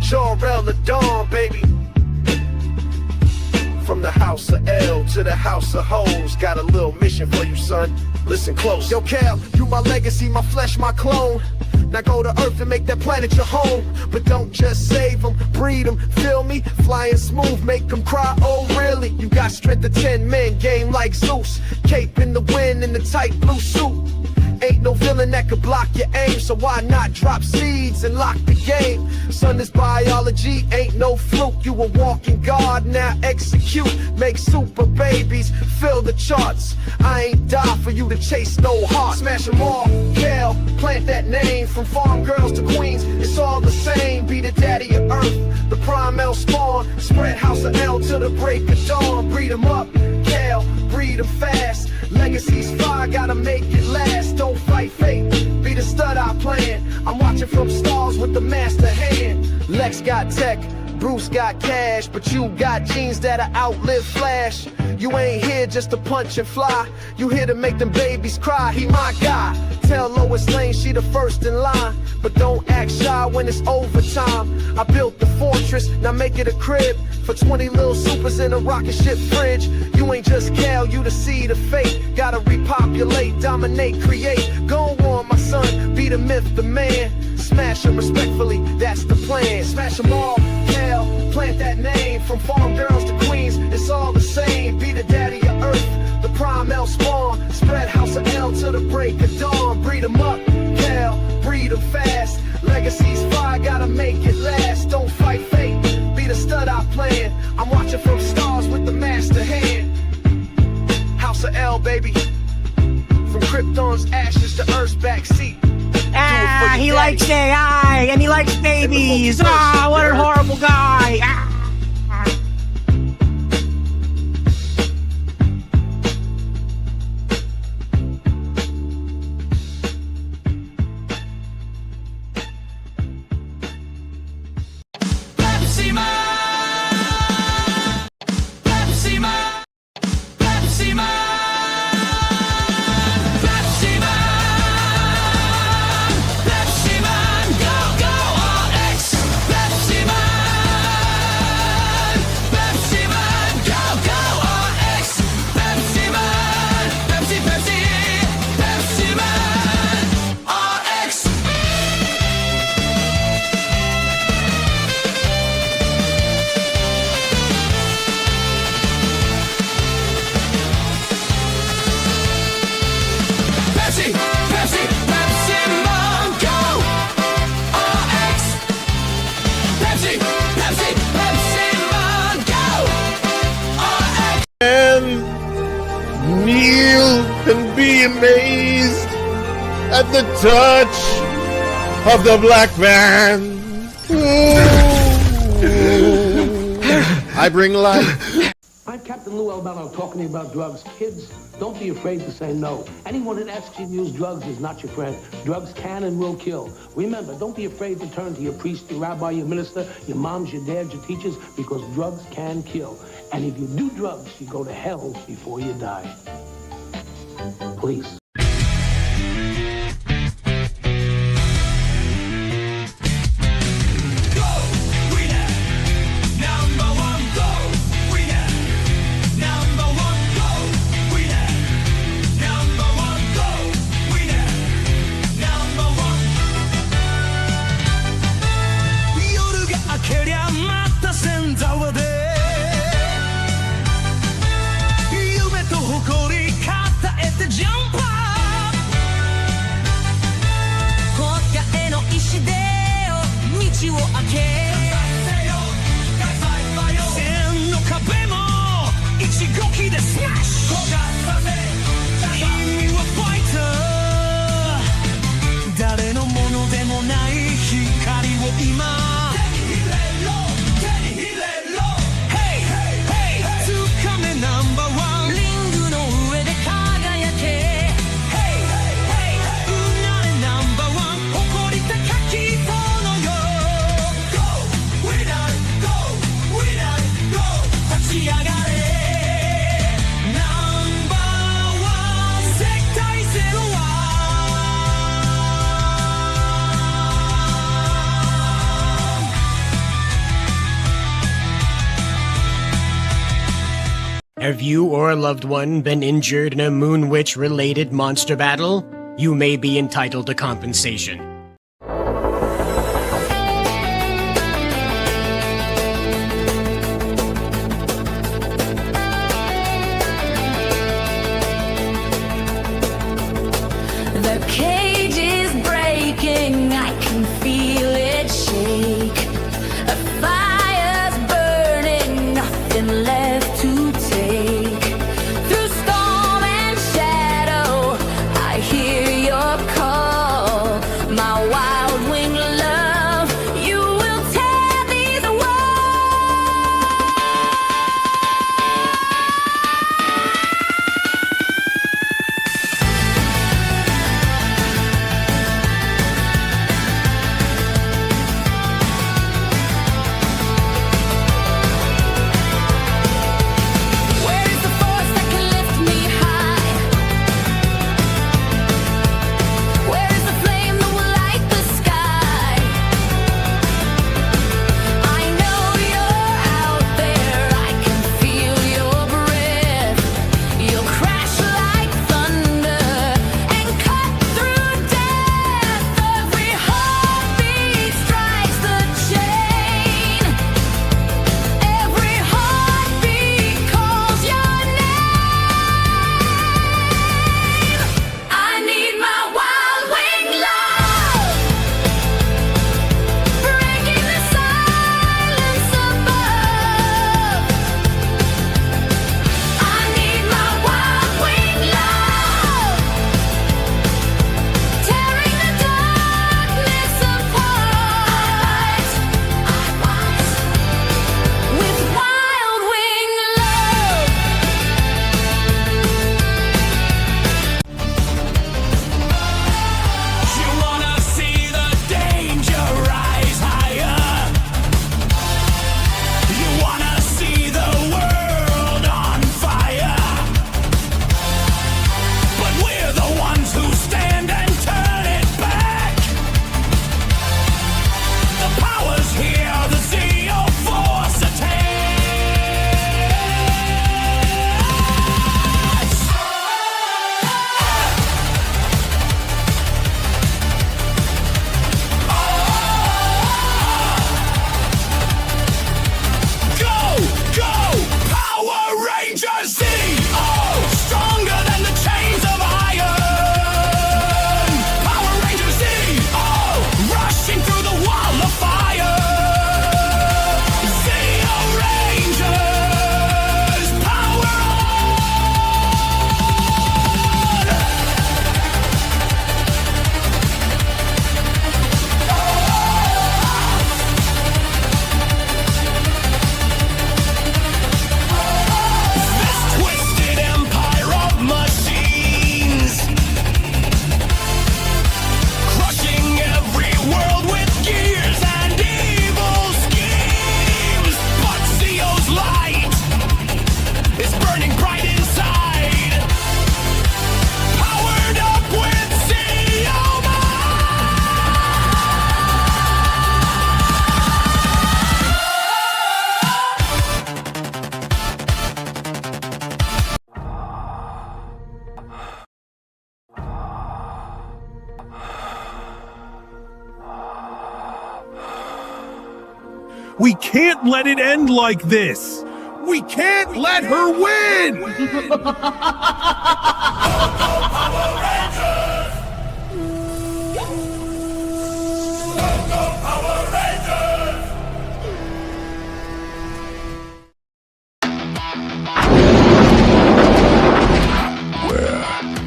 Jarrell the Dawn, baby. From the house of L to the house of hoes, got a little mission for you, son. Listen close. Yo, Cal, you my legacy, my flesh, my clone. Now go to Earth and make that planet your home. But don't just save them, breed them, feel me? Flying smooth, make them cry, oh really? You got strength of 10 men, game like Zeus. Cape in the wind in the tight blue suit. Ain't no villain that could block your aim, so why not drop seeds and lock the game? Son, this biology ain't no fluke. You a walking god, now execute. Make super babies, fill the charts. I ain't die for you to chase no heart. Smash them all, Cal, plant that name. From farm girls to queens, it's all the same. Be the daddy of earth, the prime L spawn. Spread house of L till the break of dawn. Breed them up, Cal, breed them fast. Legacy's fire, gotta make it last. Don't fight fate, be the stud I plan. I'm watching from stars with the master hand. Lex got tech, Bruce got cash, but you got genes that'll outlive Flash. You ain't here just to punch and fly, you here to make them babies cry. He my guy. Tell Lois Lane she the first in line, but don't act shy when it's overtime. I built the fortress, now make it a crib for 20 little supers in a rocket ship fridge. You ain't just Cal, you the seed of fate. Gotta repopulate, dominate, create. Go on, my son, be the myth, the man. Smash them respectfully, that's the plan. Smash them all, Cal, plant that name. From farm girls to queens, it's all the same. Be the daddy of earth, the prime L spawn. Spread house of L till the break of dawn. Breed them up, Cal, breed them fast. Legacy's fire, gotta make it last. Don't fight fate, be the stud I plan. I'm watching from stars with the master hand. House of L, baby. From Krypton's ashes to Earth's backseat. He likes AI and he likes babies. Ah, what a horrible guy. Ah. Kneel and be amazed at the touch of the black man. I bring life. I'm Captain Lou Albano talking to you about drugs. Kids, don't be afraid to say no. Anyone that asks you to use drugs is not your friend. Drugs can and will kill. Remember, don't be afraid to turn to your priest, your rabbi, your minister, your moms, your dads, your teachers, because drugs can kill. And if you do drugs, you go to hell before you die. Please. Jump on! Have you or a loved one been injured in a Moon Witch-related monster battle? You may be entitled to compensation. The cage is breaking, I can feel it shake. A fire's burning, nothing left to take. Through storm and shadow, I hear your call. My wild wing love, you will tear these Where is the force that can lift me high? Where is the flame that will light the sky? I know you're out there, I can feel your breath. You'll crash like thunder and cut through death. Every heartbeat strikes the chain. Every heartbeat calls your name. I need my wild wing love, breaking the silence above. I need my wild wing love, tearing the darkness apart. With wild wing love. You wanna see the danger rise higher. You wanna see the world on fire. But we're the ones who stand and turn it back. The power's here, the zeal force Go, go, Power Rangers City! Oh, stronger than the chains of iron! Power Rangers City! Oh, rushing through the wall of fire! Zeo Rangers! Power This twisted empire of machines, crushing every world with gears and evil schemes. But Zeo's light is burning bright inside, powered up with Zeo We can't let it end like this! We can't let her win!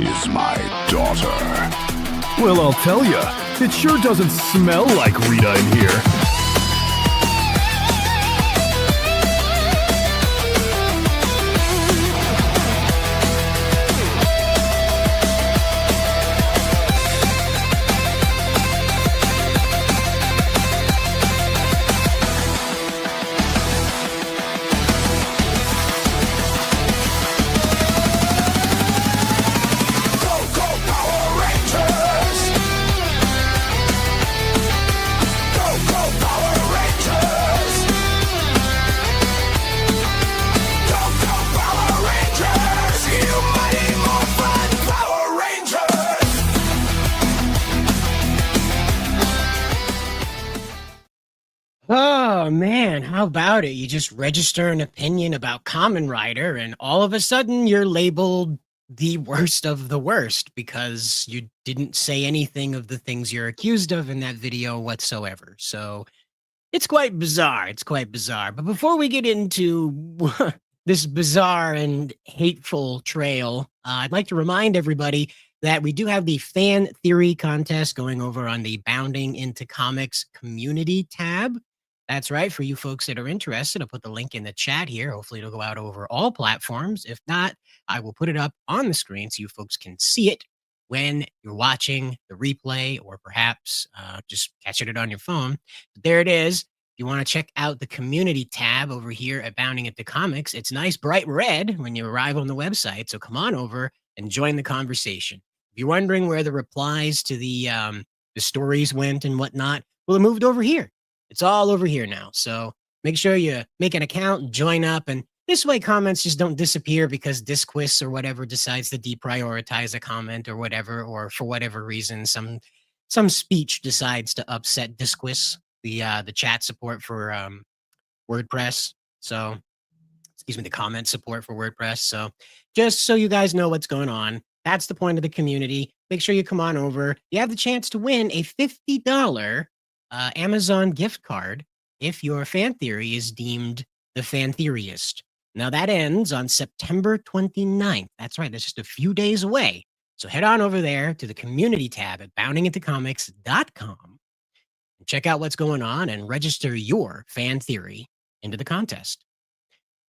Is my daughter. Well, I'll tell ya, it sure doesn't smell like Rita in here. Power Rangers! Go, go, Oh man, how about it? You just register an opinion about Kamen Rider, and all of a sudden you're labeled the worst of the worst because you didn't say anything of the things you're accused of in that video whatsoever. So it's quite bizarre. It's quite bizarre. But before we get into this bizarre and hateful trail, I'd like to remind everybody that we do have the fan theory contest going over on the Bounding into Comics community tab. That's right. For you folks that are interested, I'll put the link in the chat here. Hopefully, it'll go out over all platforms. If not, I will put it up on the screen so you folks can see it when you're watching the replay or perhaps just catching it on your phone. But there it is. If you want to check out the community tab over here at Bounding into Comics, it's nice bright red when you arrive on the website. So come on over and join the conversation. If you're wondering where the replies to the stories went and whatnot, well, it moved over here. It's all over here now. So make sure you make an account and join up. And this way, comments just don't disappear because Disquis or whatever decides to deprioritize a comment or whatever, or for whatever reason, some speech decides to upset Disquis, the chat support for WordPress. So, excuse me, the comment support for WordPress. So, just so you guys know what's going on, that's the point of the community. Make sure you come on over. You have the chance to win a $50 Amazon gift card if your fan theory is deemed the fan theoryist. Now that ends on September 29th. That's right. That's just a few days away. So head on over there to the community tab at boundingintocomics.com and check out what's going on and register your fan theory into the contest.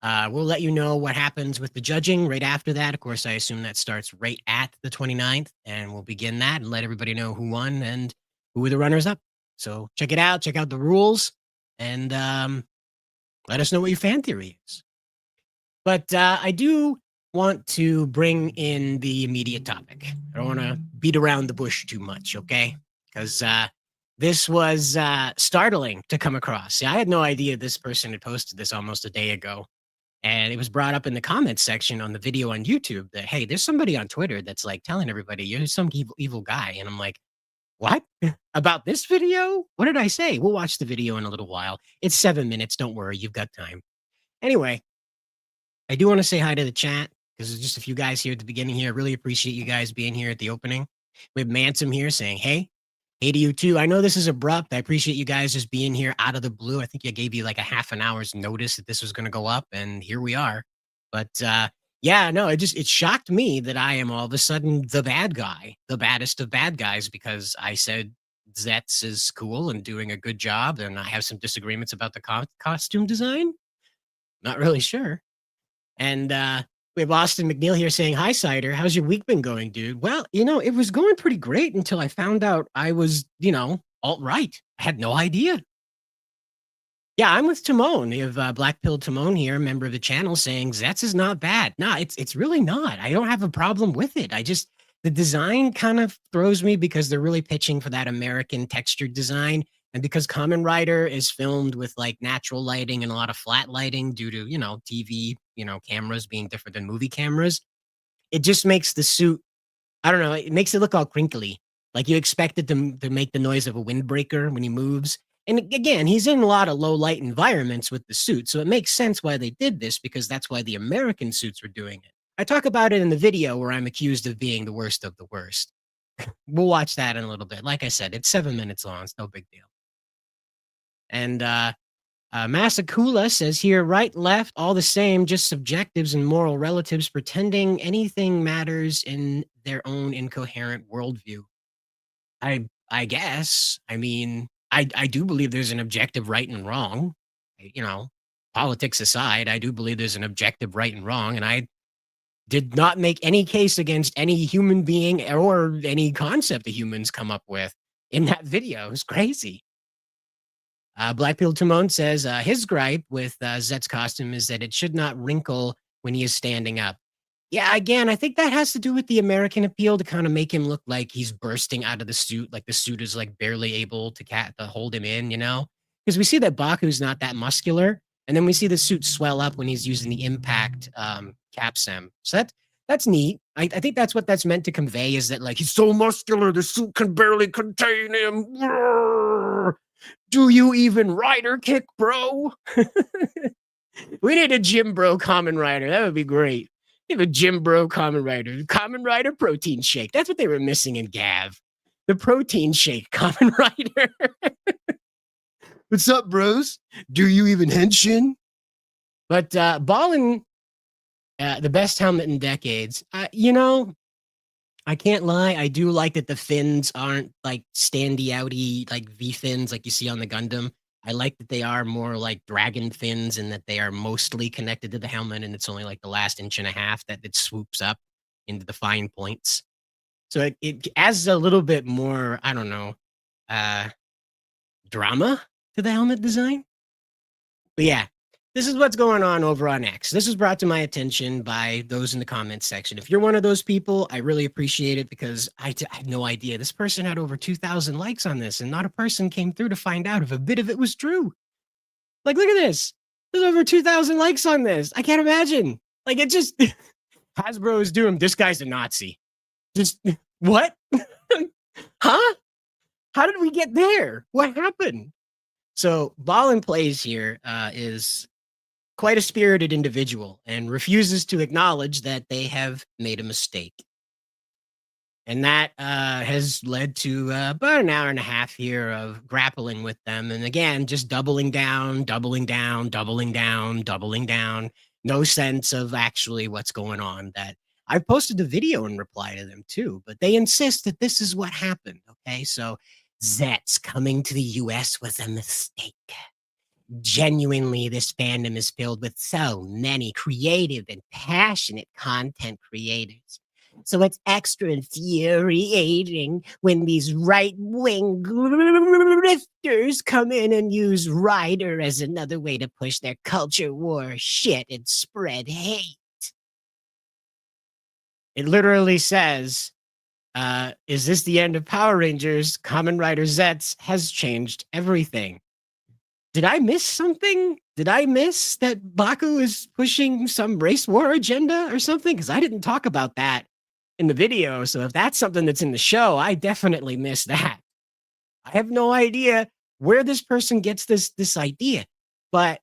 We'll let you know what happens with the judging right after that. Of course, I assume that starts right at the 29th, and we'll begin that and let everybody know who won and who were the runners up. So check it out, check out the rules, and let us know what your fan theory is. But I do want to bring in the immediate topic. I don't want to beat around the bush too much, okay? Because this was startling to come across. See, I had no idea this person had posted this almost a day ago. And it was brought up in the comments section on the video on YouTube that, hey, there's somebody on Twitter that's like telling everybody you're some evil guy. And I'm like, what? About this video? What did I say? We'll watch the video in a little while. It's 7 minutes. Don't worry. You've got time. Anyway, I do want to say hi to the chat because there's just a few guys here at the beginning here. I really appreciate you guys being here at the opening. We have Mansom here saying, hey to you too. I know this is abrupt. I appreciate you guys just being here out of the blue. I think I gave you like a half an hour's notice that this was going to go up, and here we are. But yeah, no, it shocked me that I am all of a sudden the bad guy, the baddest of bad guys, because I said Zetz is cool and doing a good job, and I have some disagreements about the costume design. Not really sure. And we have Austin McNeil here saying, hi, Cider. How's your week been going, dude? Well, it was going pretty great until I found out I was, alt-right. I had no idea. Yeah, I'm with Timon. We have Black Pill Timon here, member of the channel, saying Zetz is not bad. No, it's really not. I don't have a problem with it. The design kind of throws me because they're really pitching for that American textured design. And because Kamen Rider is filmed with like natural lighting and a lot of flat lighting due to, TV, cameras being different than movie cameras, it just makes the suit, I don't know, it makes it look all crinkly. Like you expect it to make the noise of a windbreaker when he moves. And again, he's in a lot of low light environments with the suit. So it makes sense why they did this, because that's why the American suits were doing it. I talk about it in the video where I'm accused of being the worst of the worst. We'll watch that in a little bit. Like I said, it's 7 minutes long. It's no big deal. And Masakula says here, right, left, all the same, just subjectives and moral relatives pretending anything matters in their own incoherent worldview. I guess. I mean, I do believe there's an objective right and wrong. Politics aside, I do believe there's an objective right and wrong. And I did not make any case against any human being or any concept the humans come up with in that video. It's crazy. Blackpill Timon says his gripe with Zet's costume is that it should not wrinkle when he is standing up. Yeah, again, I think that has to do with the American appeal to kind of make him look like he's bursting out of the suit, like the suit is like barely able to hold him in, Because we see that Baku's not that muscular, and then we see the suit swell up when he's using the impact capsem. So that's neat. I think that's what that's meant to convey, is that like he's so muscular, the suit can barely contain him. Do you even rider kick, bro? We need a gym bro Kamen Rider. That would be great. We have a gym bro Kamen Rider. Kamen Rider protein shake. That's what they were missing in Gav. The protein shake Kamen Rider. What's up, bros? Do you even henshin? But Ballin, the best helmet in decades. I can't lie. I do like that the fins aren't like standy outy like V fins like you see on the Gundam. I like that they are more like dragon fins and that they are mostly connected to the helmet, and it's only like the last inch and a half that it swoops up into the fine points. So it adds a little bit more, I don't know, drama to the helmet design. But yeah, this is what's going on over on X. This was brought to my attention by those in the comments section. If you're one of those people, I really appreciate it because I had no idea. This person had over 2,000 likes on this, and not a person came through to find out if a bit of it was true. Like, look at this. There's over 2,000 likes on this. I can't imagine. Like, it just Hasbro is doing. This guy's a Nazi. Just what? Huh? How did we get there? What happened? So Ballin Plays here is quite a spirited individual and refuses to acknowledge that they have made a mistake. And that has led to about an hour and a half here of grappling with them. And again, just doubling down, doubling down, doubling down, doubling down. No sense of actually what's going on. That I've posted a video in reply to them too, but they insist that this is what happened. Okay, so Zets coming to the US was a mistake. Genuinely, this fandom is filled with so many creative and passionate content creators. So it's extra infuriating when these right-wing grifters come in and use Rider as another way to push their culture war shit and spread hate. It literally says, is this the end of Power Rangers? Kamen Rider Zets has changed everything. Did I miss something? Did I miss that Baku is pushing some race war agenda or something? Because I didn't talk about that in the video. So if that's something that's in the show, I definitely missed that. I have no idea where this person gets this idea. But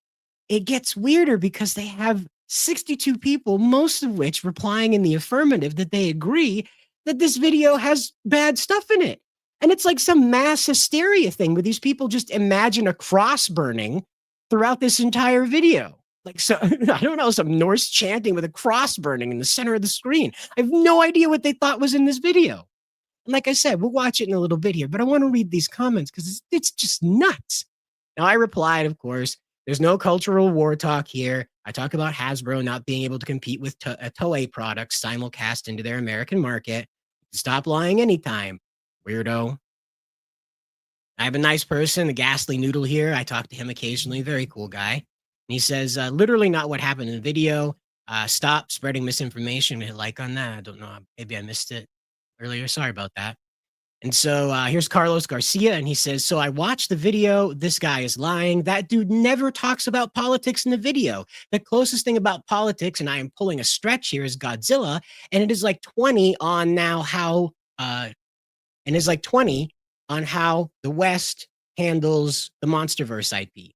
it gets weirder because they have 62 people, most of which replying in the affirmative that they agree that this video has bad stuff in it. And it's like some mass hysteria thing where these people just imagine a cross burning throughout this entire video. Like, so I don't know, some Norse chanting with a cross burning in the center of the screen. I have no idea what they thought was in this video. And like I said, we'll watch it in a little bit here, but I want to read these comments because it's just nuts. Now, I replied, of course, there's no cultural war talk here. I talk about Hasbro not being able to compete with Toei products simulcast into their American market. Stop lying anytime. Weirdo. I have a nice person, the Ghastly Noodle here. I talk to him occasionally. Very cool guy. And he says, literally not what happened in the video. Stop spreading misinformation. Hit like on that. I don't know. Maybe I missed it earlier. Sorry about that. And so here's Carlos Garcia, and he says, so I watched the video. This guy is lying. That dude never talks about politics in the video. The closest thing about politics, and I am pulling a stretch here, is Godzilla. And it is like 20 on now how... and is like 20 on how the West handles the MonsterVerse IP.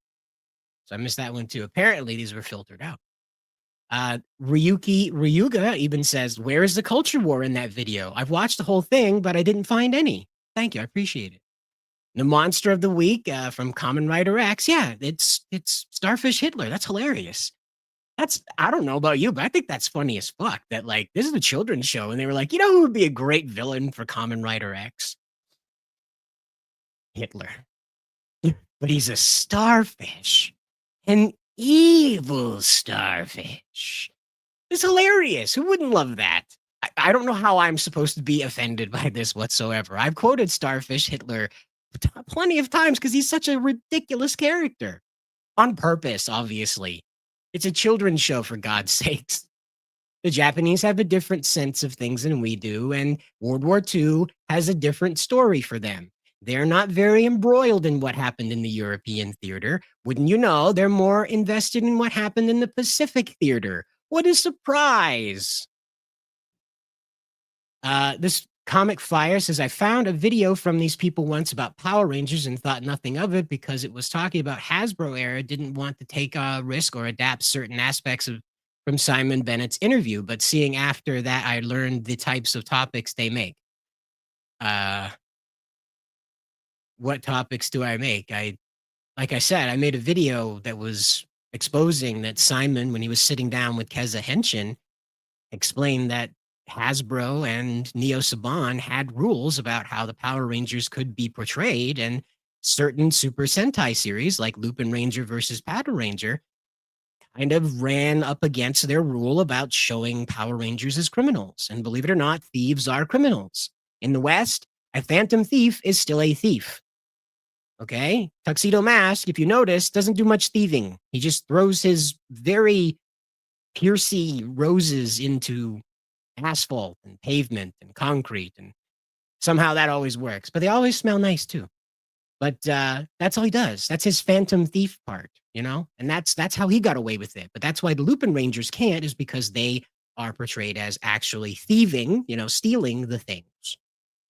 So I missed that one too. Apparently, these were filtered out. Ryuga even says, where is the culture war in that video? I've watched the whole thing, but I didn't find any. Thank you. I appreciate it. The monster of the week from Kamen Rider X. Yeah, it's Starfish Hitler. That's hilarious. I don't know about you, but I think that's funny as fuck that like, this is a children's show. And they were like, you know who would be a great villain for Kamen Rider X? Hitler. But he's a starfish. An evil starfish. It's hilarious. Who wouldn't love that? I don't know how I'm supposed to be offended by this whatsoever. I've quoted Starfish Hitler plenty of times because he's such a ridiculous character. On purpose, obviously. It's a children's show, for God's sakes. The Japanese have a different sense of things than we do, and World War II has a different story for them. They're not very embroiled in what happened in the European theater. Wouldn't you know, they're more invested in what happened in the Pacific theater. What a surprise! This Comic Fire says, I found a video from these people once about Power Rangers and thought nothing of it because it was talking about Hasbro era didn't want to take a risk or adapt certain aspects of from Simon Bennett's interview. But seeing after that, I learned the types of topics they make. What topics do I make? Like I said, I made a video that was exposing that Simon, when he was sitting down with Keza Henshin, explained that Hasbro and Neo Saban had rules about how the Power Rangers could be portrayed, and certain Super Sentai series like Lupin Ranger versus Power Ranger kind of ran up against their rule about showing Power Rangers as criminals. And believe it or not, thieves are criminals. In the West, a phantom thief is still a thief. Okay? Tuxedo Mask, if you notice, doesn't do much thieving. He just throws his very piercy roses into asphalt and pavement and concrete, and somehow that always works. But they always smell nice too. But that's all he does. That's his phantom thief part, you know? And that's how he got away with it. But that's why the Lupin Rangers can't, is because they are portrayed as actually thieving, you know, stealing the things.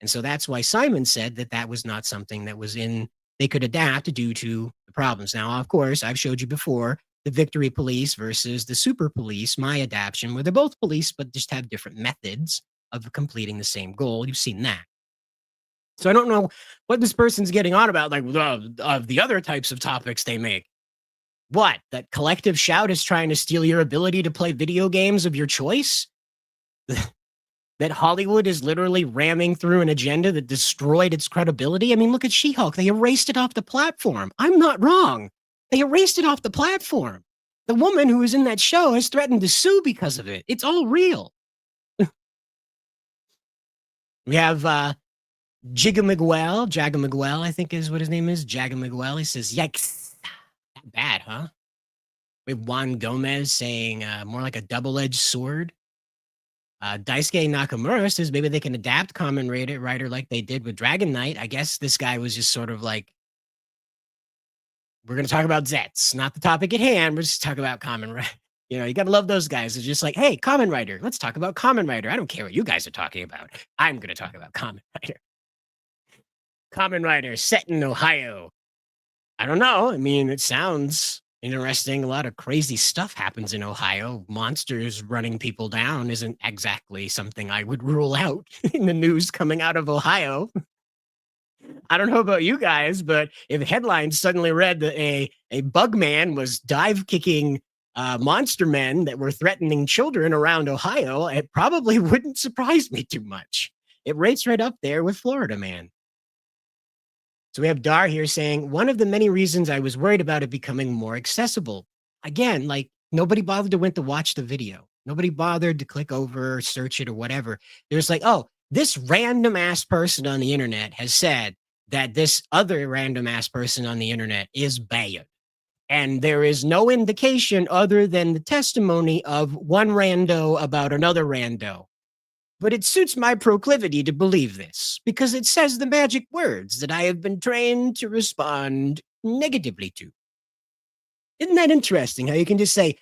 And so that's why Simon said that that was not something that was in they could adapt due to the problems. Now, of course, I've showed you before the Victory Police versus the Super Police, my adaptation, where they're both police, but just have different methods of completing the same goal. You've seen that. So I don't know what this person's getting on about, like of the other types of topics they make. What? That Collective Shout is trying to steal your ability to play video games of your choice? That Hollywood is literally ramming through an agenda that destroyed its credibility? I mean, look at She-Hulk. They erased it off the platform. I'm not wrong. They erased it off the platform. The woman who was in that show has threatened to sue because of it. It's all real. We have Jaga Miguel, I think is what his name is. Jaga Miguel. He says, yikes. Not bad, huh? We have Juan Gomez saying more like a double-edged sword. Daisuke Nakamura says maybe they can adapt Kamen Rider like they did with Dragon Knight. I guess this guy was just sort of like, we're going to talk about Zets, not the topic at hand. We're just talking about Kamen Rider. You know, you got to love those guys. It's just like, hey, Kamen Rider, let's talk about Kamen Rider. I don't care what you guys are talking about. I'm going to talk about Kamen Rider. Kamen Rider set in Ohio. I don't know. I mean, it sounds interesting. A lot of crazy stuff happens in Ohio. Monsters running people down isn't exactly something I would rule out in the news coming out of Ohio. I don't know about you guys, but if headlines suddenly read that a bug man was dive kicking monster men that were threatening children around Ohio, it probably wouldn't surprise me too much. It rates right up there with Florida Man. So we have Dar here saying, one of the many reasons I was worried about it becoming more accessible. Again, like nobody bothered to went to watch the video. Nobody bothered to click over, search it or whatever. There's like, oh, this random ass person on the internet has said that this other random ass person on the internet is bad. And there is no indication other than the testimony of one rando about another rando. But it suits my proclivity to believe this because it says the magic words that I have been trained to respond negatively to. Isn't that interesting how you can just say,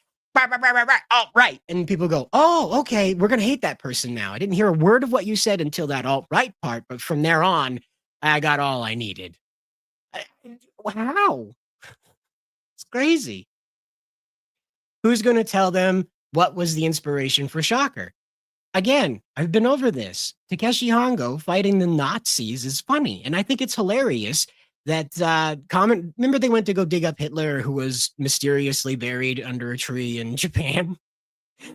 alt-right, and people go, oh, okay, we're going to hate that person now. I didn't hear a word of what you said until that alt-right part, but from there on, I got all I needed. Wow. It's crazy. Who's going to tell them what was the inspiration for Shocker? Again, I've been over this. Takeshi Hongo fighting the Nazis is funny, and I think it's hilarious that remember they went to go dig up Hitler, who was mysteriously buried under a tree in Japan?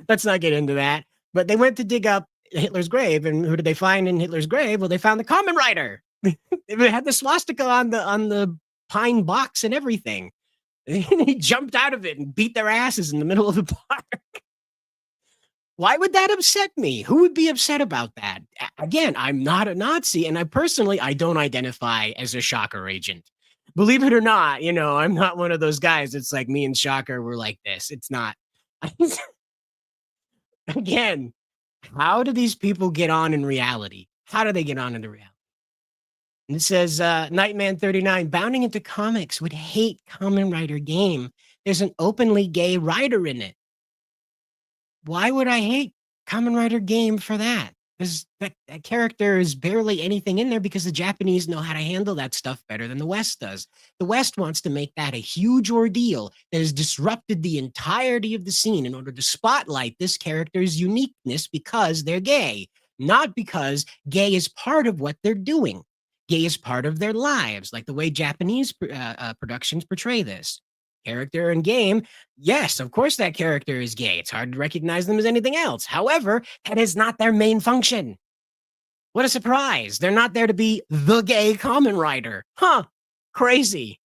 Let's not get into that. But they went to dig up Hitler's grave, and who did they find in Hitler's grave? Well, they found the Kamen Rider. It had the swastika on the pine box and everything. He jumped out of it and beat their asses in the middle of the park. Why would that upset me? Who would be upset about that? Again, I'm not a Nazi, and I don't identify as a Shocker agent. Believe it or not, you know, I'm not one of those guys. It's like me and Shocker were like this. It's not. Again, how do these people get on in reality? How do they get on into reality? And it says, Nightman 39, bounding into comics would hate Kamen Rider game. There's an openly gay writer in it. Why would I hate Kamen Rider game for that? that character is barely anything in there because the Japanese know how to handle that stuff better than the West does. The West wants to make that a huge ordeal that has disrupted the entirety of the scene in order to spotlight this character's uniqueness because they're gay, not because gay is part of what they're doing. Gay is part of their lives, like the way Japanese productions portray this. Character in game, yes, of course that character is gay. It's hard to recognize them as anything else. However, that is not their main function. What a surprise. They're not there to be the gay Kamen Rider. Huh. Crazy.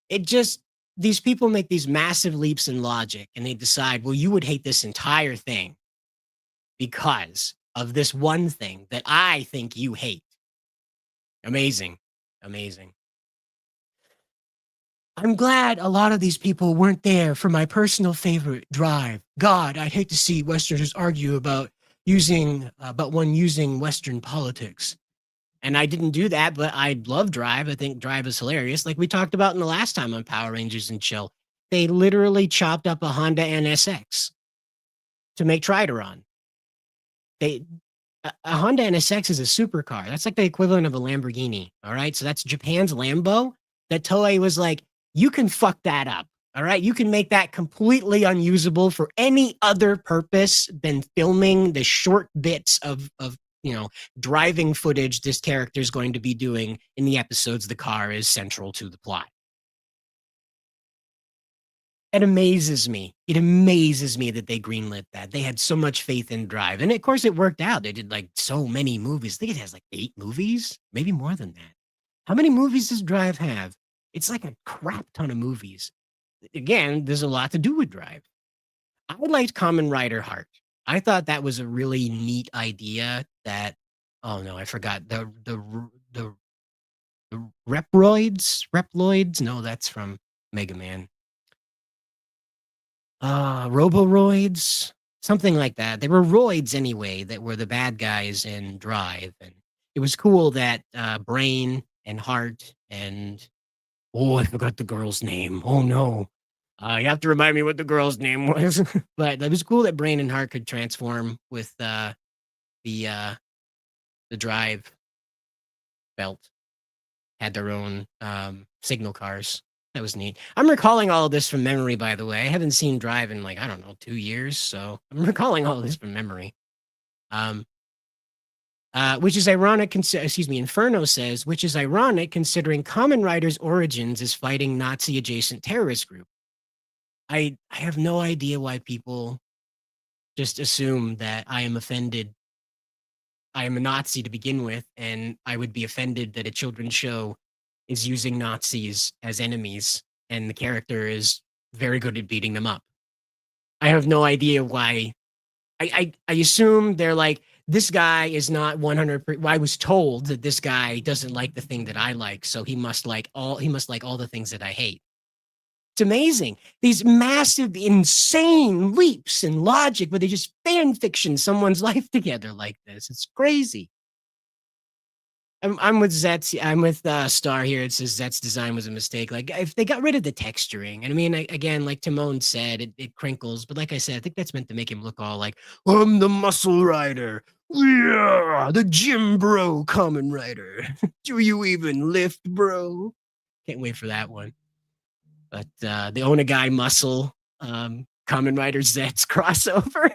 It just, these people make these massive leaps in logic and they decide, well, you would hate this entire thing because of this one thing that I think you hate. Amazing. Amazing. I'm glad a lot of these people weren't there for my personal favorite, Drive. God, I'd hate to see Westerners argue about one using Western politics. And I didn't do that, but I love Drive. I think Drive is hilarious. Like we talked about in the last time on Power Rangers and Chill. They literally chopped up a Honda NSX to make Trideron. A Honda NSX is a supercar. That's like the equivalent of a Lamborghini. All right. So that's Japan's Lambo. That Toei was like, you can fuck that up. All right. You can make that completely unusable for any other purpose than filming the short bits of driving footage this character is going to be doing in the episodes the car is central to the plot. It amazes me. It amazes me that they greenlit that. They had so much faith in Drive. And of course it worked out. They did like so many movies. I think it has like 8 movies, maybe more than that. How many movies does Drive have? It's like a crap ton of movies. Again, there's a lot to do with Drive. I liked Kamen Rider Heart. I thought that was a really neat idea that, oh no, I forgot. The Reploids? No, that's from Mega Man. Roboroids? Something like that. They were roids anyway that were the bad guys in Drive. And it was cool that Brain and Heart and oh, I forgot the girl's name. Oh no. You have to remind me what the girl's name was. But it was cool that Brain and Heart could transform with the Drive belt. Had their own signal cars. That was neat. I'm recalling all of this from memory, by the way. I haven't seen Drive in like, I don't know, 2 years. So I'm recalling all of this from memory. Which is ironic, Inferno says, which is ironic considering Kamen Rider's origins is fighting Nazi-adjacent terrorist group. I have no idea why people just assume that I am offended. I am a Nazi to begin with, and I would be offended that a children's show is using Nazis as enemies, and the character is very good at beating them up. I have no idea why. I assume they're like, this guy is not 100%. I was told that this guy doesn't like the thing that I like, so he must like all the things that I hate. It's amazing. These massive, insane leaps in logic where they just fan fiction someone's life together like this. It's crazy. I'm with Zet's. I'm with Star here. It says Zet's design was a mistake. Like if they got rid of the texturing, and I mean, again, like Timon said, it crinkles. But like I said, I think that's meant to make him look all like, I'm the muscle rider. Yeah, the gym bro Kamen Rider. Do you even lift, bro? Can't wait for that one. But the Onagai muscle Kamen Rider Zet's crossover.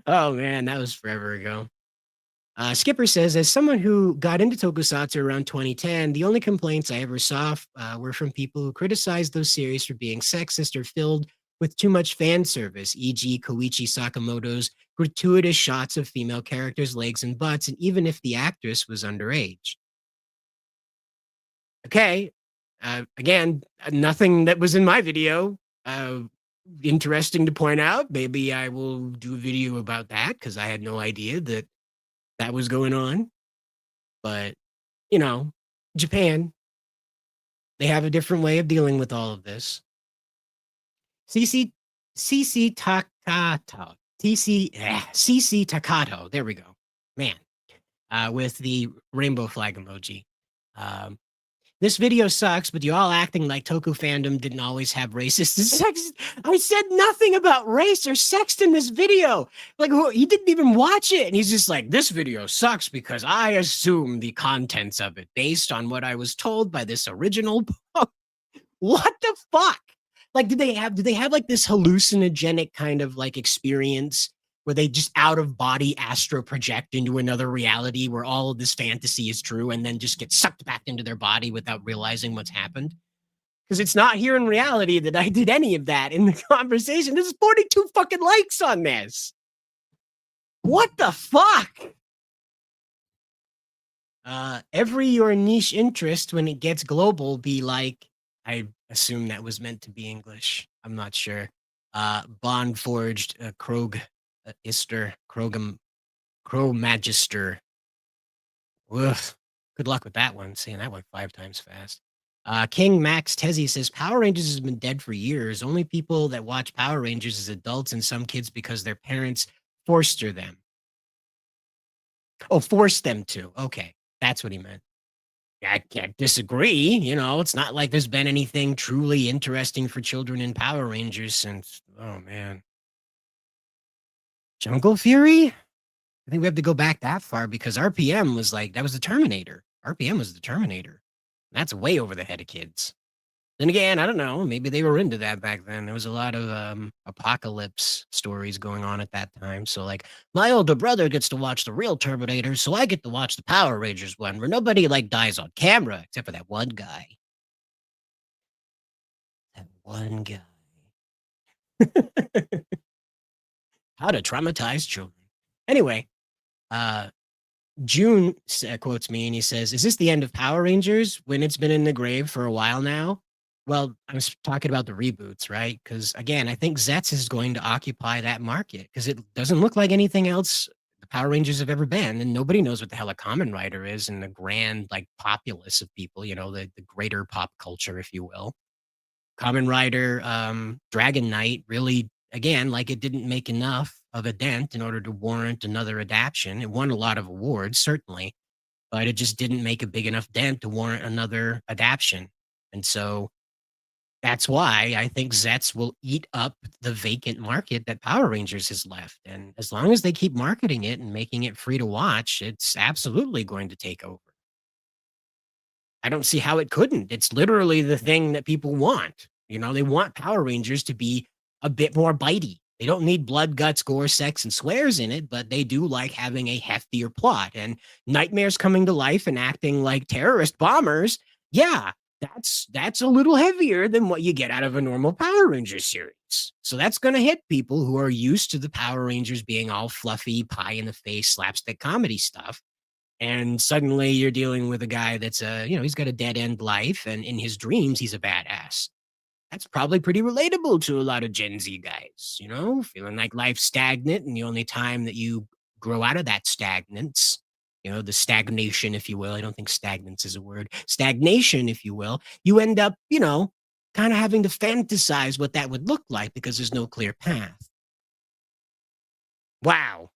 Oh man, that was forever ago. Skipper says, as someone who got into tokusatsu around 2010, the only complaints I ever saw were from people who criticized those series for being sexist or filled with too much fan service, e.g. Koichi Sakamoto's gratuitous shots of female characters' legs and butts, and even if the actress was underage. Okay, again, nothing that was in my video. Interesting to point out. Maybe I will do a video about that because I had no idea that was going on. But, Japan, they have a different way of dealing with all of this. CC Takato. CC Takato. There we go. Man. With the rainbow flag emoji. This video sucks, but you all acting like Toku fandom didn't always have racist and sexist. I said nothing about race or sex in this video. Like, he didn't even watch it. And he's just like, this video sucks because I assume the contents of it based on what I was told by this original book. What the fuck? Like, did they have like this hallucinogenic kind of like experience where they just out of body astro project into another reality where all of this fantasy is true and then just get sucked back into their body without realizing what's happened? Because it's not here in reality that I did any of that in the conversation. There's 42 fucking likes on this. What the fuck? Every your niche interest when it gets global be like, I assume that was meant to be English. I'm not sure. Bond forged Krog Ister, Krogum, Crow Magister. Ugh. Good luck with that one. Saying that one 5 times fast. King Max Tezzy says Power Rangers has been dead for years. Only people that watch Power Rangers as adults and some kids because their parents forced them. Oh, forced them to. Okay, that's what he meant. I can't disagree. You know, it's not like there's been anything truly interesting for children in Power Rangers since, oh man. Jungle Fury? I think we have to go back that far because RPM was like, that was the Terminator. RPM was the Terminator. That's way over the head of kids. Then again, I don't know. Maybe they were into that back then. There was a lot of apocalypse stories going on at that time. So, like, my older brother gets to watch the real Terminator, so I get to watch the Power Rangers one where nobody, like, dies on camera except for that one guy. That one guy. How to traumatize children. Anyway, June quotes me and he says, "Is this the end of Power Rangers when it's been in the grave for a while now?" Well, I'm talking about the reboots, right? Because again, I think Zets is going to occupy that market because it doesn't look like anything else the Power Rangers have ever been, and nobody knows what the hell a Kamen Rider is in the grand like populace of people, you know, the greater pop culture, if you will. Kamen Rider, Dragon Knight, really, again, like it didn't make enough of a dent in order to warrant another adaptation. It won a lot of awards, certainly, but it just didn't make a big enough dent to warrant another adaptation. And so that's why I think Zets will eat up the vacant market that Power Rangers has left. And as long as they keep marketing it and making it free to watch, it's absolutely going to take over. I don't see how it couldn't. It's literally the thing that people want. You know, they want Power Rangers to be a bit more bitey. They don't need blood, guts, gore, sex, and swears in it, but they do like having a heftier plot. And nightmares coming to life and acting like terrorist bombers, yeah, that's a little heavier than what you get out of a normal Power Rangers series. So that's going to hit people who are used to the Power Rangers being all fluffy, pie in the face, slapstick comedy stuff. And suddenly you're dealing with a guy that's he's got a dead end life, and in his dreams, he's a badass. That's probably pretty relatable to a lot of Gen Z guys, you know, feeling like life's stagnant, and the only time that you grow out of that stagnance, you know, the stagnation, if you will. I don't think stagnance is a word. Stagnation, if you will. You end up, you know, kind of having to fantasize what that would look like because there's no clear path. Wow.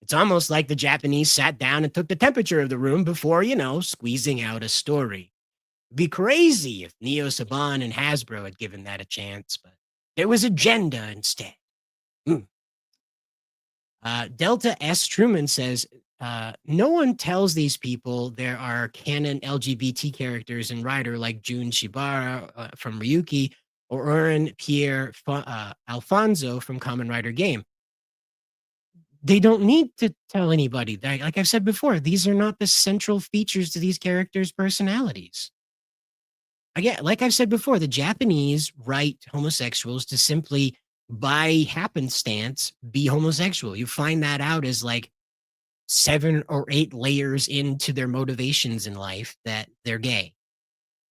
It's almost like the Japanese sat down and took the temperature of the room before, you know, squeezing out a story. It'd be crazy if Neo Saban and Hasbro had given that a chance, but there was agenda instead. Delta S. Truman says, no one tells these people there are canon LGBT characters in Rider like Jun Shibara from Ryuki or Urin Pierre Alfonso from Kamen Rider game. They don't need to tell anybody. Like I've said before, these are not the central features to these characters' personalities. Again, like I've said before, the Japanese write homosexuals to simply, by happenstance, be homosexual. You find that out as like 7 or 8 layers into their motivations in life that they're gay.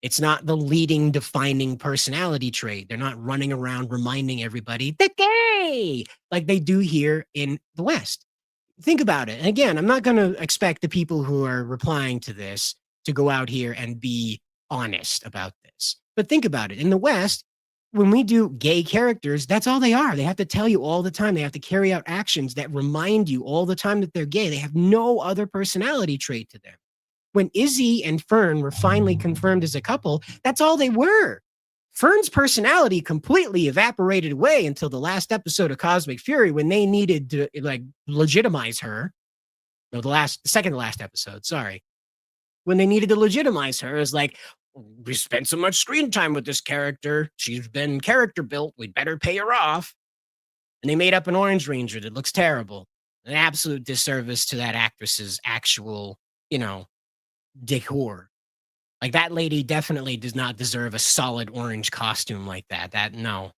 It's not the leading defining personality trait. They're not running around reminding everybody they're gay like they do here in the West. Think about it. And again, I'm not going to expect the people who are replying to this to go out here and be honest about this. But think about it. In the West, when we do gay characters, that's all they are. They have to tell you all the time. They have to carry out actions that remind you all the time that they're gay. They have no other personality trait to them. when Izzy and Fern were finally confirmed as a couple, that's all they were. Fern's personality completely evaporated away until the last episode of Cosmic Fury when they needed to like legitimize her. No, the second to last episode, sorry. When they needed to legitimize her as like, we spent so much screen time with this character. She's been character built. We'd better pay her off. And they made up an Orange Ranger that looks terrible. An absolute disservice to that actress's actual, decor. Like that lady definitely does not deserve a solid orange costume like that. No.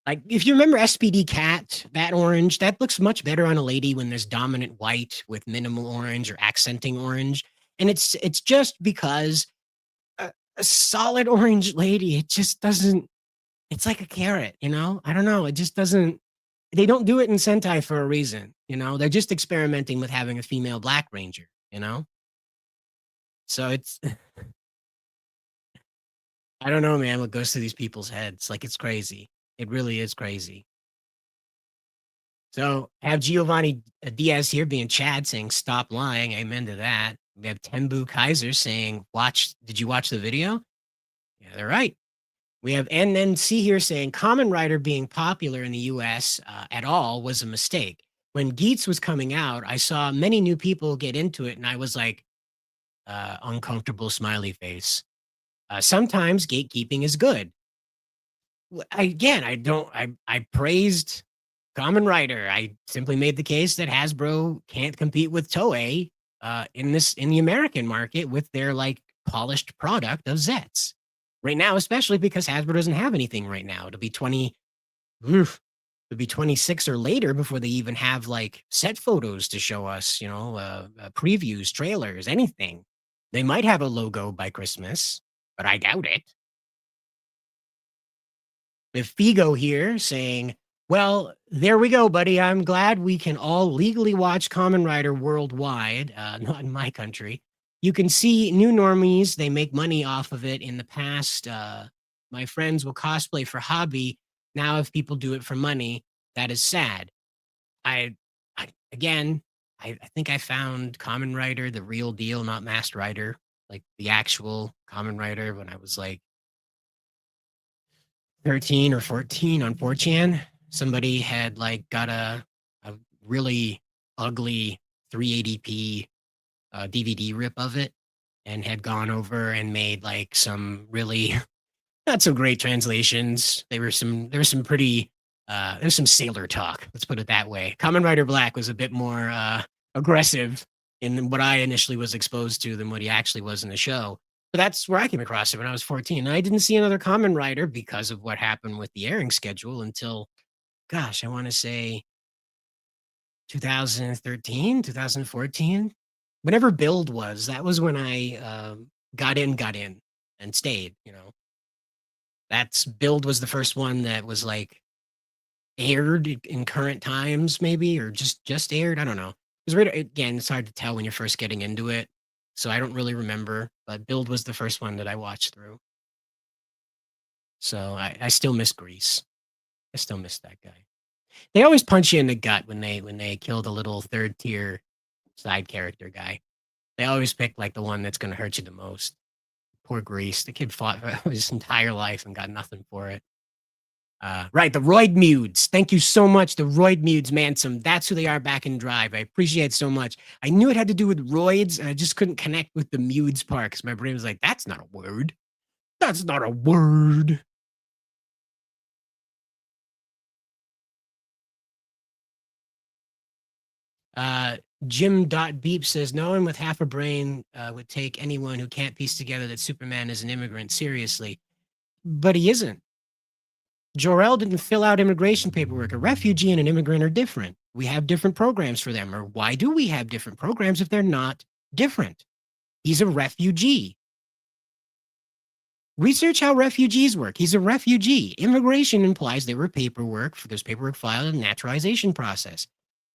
Like if you remember SPD Cat, that orange, that looks much better on a lady when there's dominant white with minimal orange or accenting orange. And it's just because a solid orange lady, it just doesn't, it's like a carrot, I don't know. It just doesn't, they don't do it in Sentai for a reason, they're just experimenting with having a female Black Ranger, So it's, I don't know, man, what goes through these people's heads. Like, it's crazy. It really is crazy. So have Giovanni Diaz here being Chad saying, stop lying. Amen to that. We have Tembu Kaiser saying, did you watch the video? Yeah, they're right. We have NNC here saying, Kamen Rider being popular in the US at all was a mistake. When Geats was coming out, I saw many new people get into it, and I was like, uncomfortable smiley face. Sometimes gatekeeping is good. I praised Kamen Rider. I simply made the case that Hasbro can't compete with Toei in the American market with their like polished product of Zets right now, especially because Hasbro doesn't have anything right now. It'll be 26 or later before they even have like set photos to show us, previews, trailers, anything. They might have a logo by Christmas, but I doubt it. We have Figo here saying, well, there we go, buddy. I'm glad we can all legally watch Kamen Rider worldwide, not in my country. You can see new normies. They make money off of it. In the past, my friends will cosplay for hobby. Now, if people do it for money, that is sad. I think I found Kamen Rider, the real deal, not Masked Rider, like the actual Kamen Rider when I was like 13 or 14 on 4chan. Somebody had like got a really ugly 380p DVD rip of it and had gone over and made like some really not so great translations. There was some pretty there's some sailor talk, let's put it that way. Kamen Rider Black was a bit more aggressive in what I initially was exposed to than what he actually was in the show. But that's where I came across it when I was 14. And I didn't see another Kamen Rider because of what happened with the airing schedule until, gosh, I want to say 2013, 2014. Whenever Build was, that was when I got in and stayed, That's Build was the first one that was like aired in current times, maybe, or just aired. I don't know. Because again, it's hard to tell when you're first getting into it. So I don't really remember, but Build was the first one that I watched through. So I still miss Grease. I still miss that guy. They always punch you in the gut when they kill the little third tier side character guy. They always pick like the one that's going to hurt you the most. Poor Grease. The kid fought his entire life and got nothing for it. Right, the Roid Mudes. Thank you so much, the Roid Mudes, Mansum. That's who they are back in Drive. I appreciate it so much. I knew it had to do with roids, and I just couldn't connect with the Mudes part because my brain was like, that's not a word. That's not a word. Jim.beep says, no one with half a brain would take anyone who can't piece together that Superman is an immigrant seriously. But he isn't. Jor-El didn't fill out immigration paperwork. A refugee and an immigrant are different. We have different programs for them. Or why do we have different programs if they're not different? He's a refugee. Research how refugees work. He's a refugee. Immigration implies there were paperwork, there's paperwork filed in the naturalization process.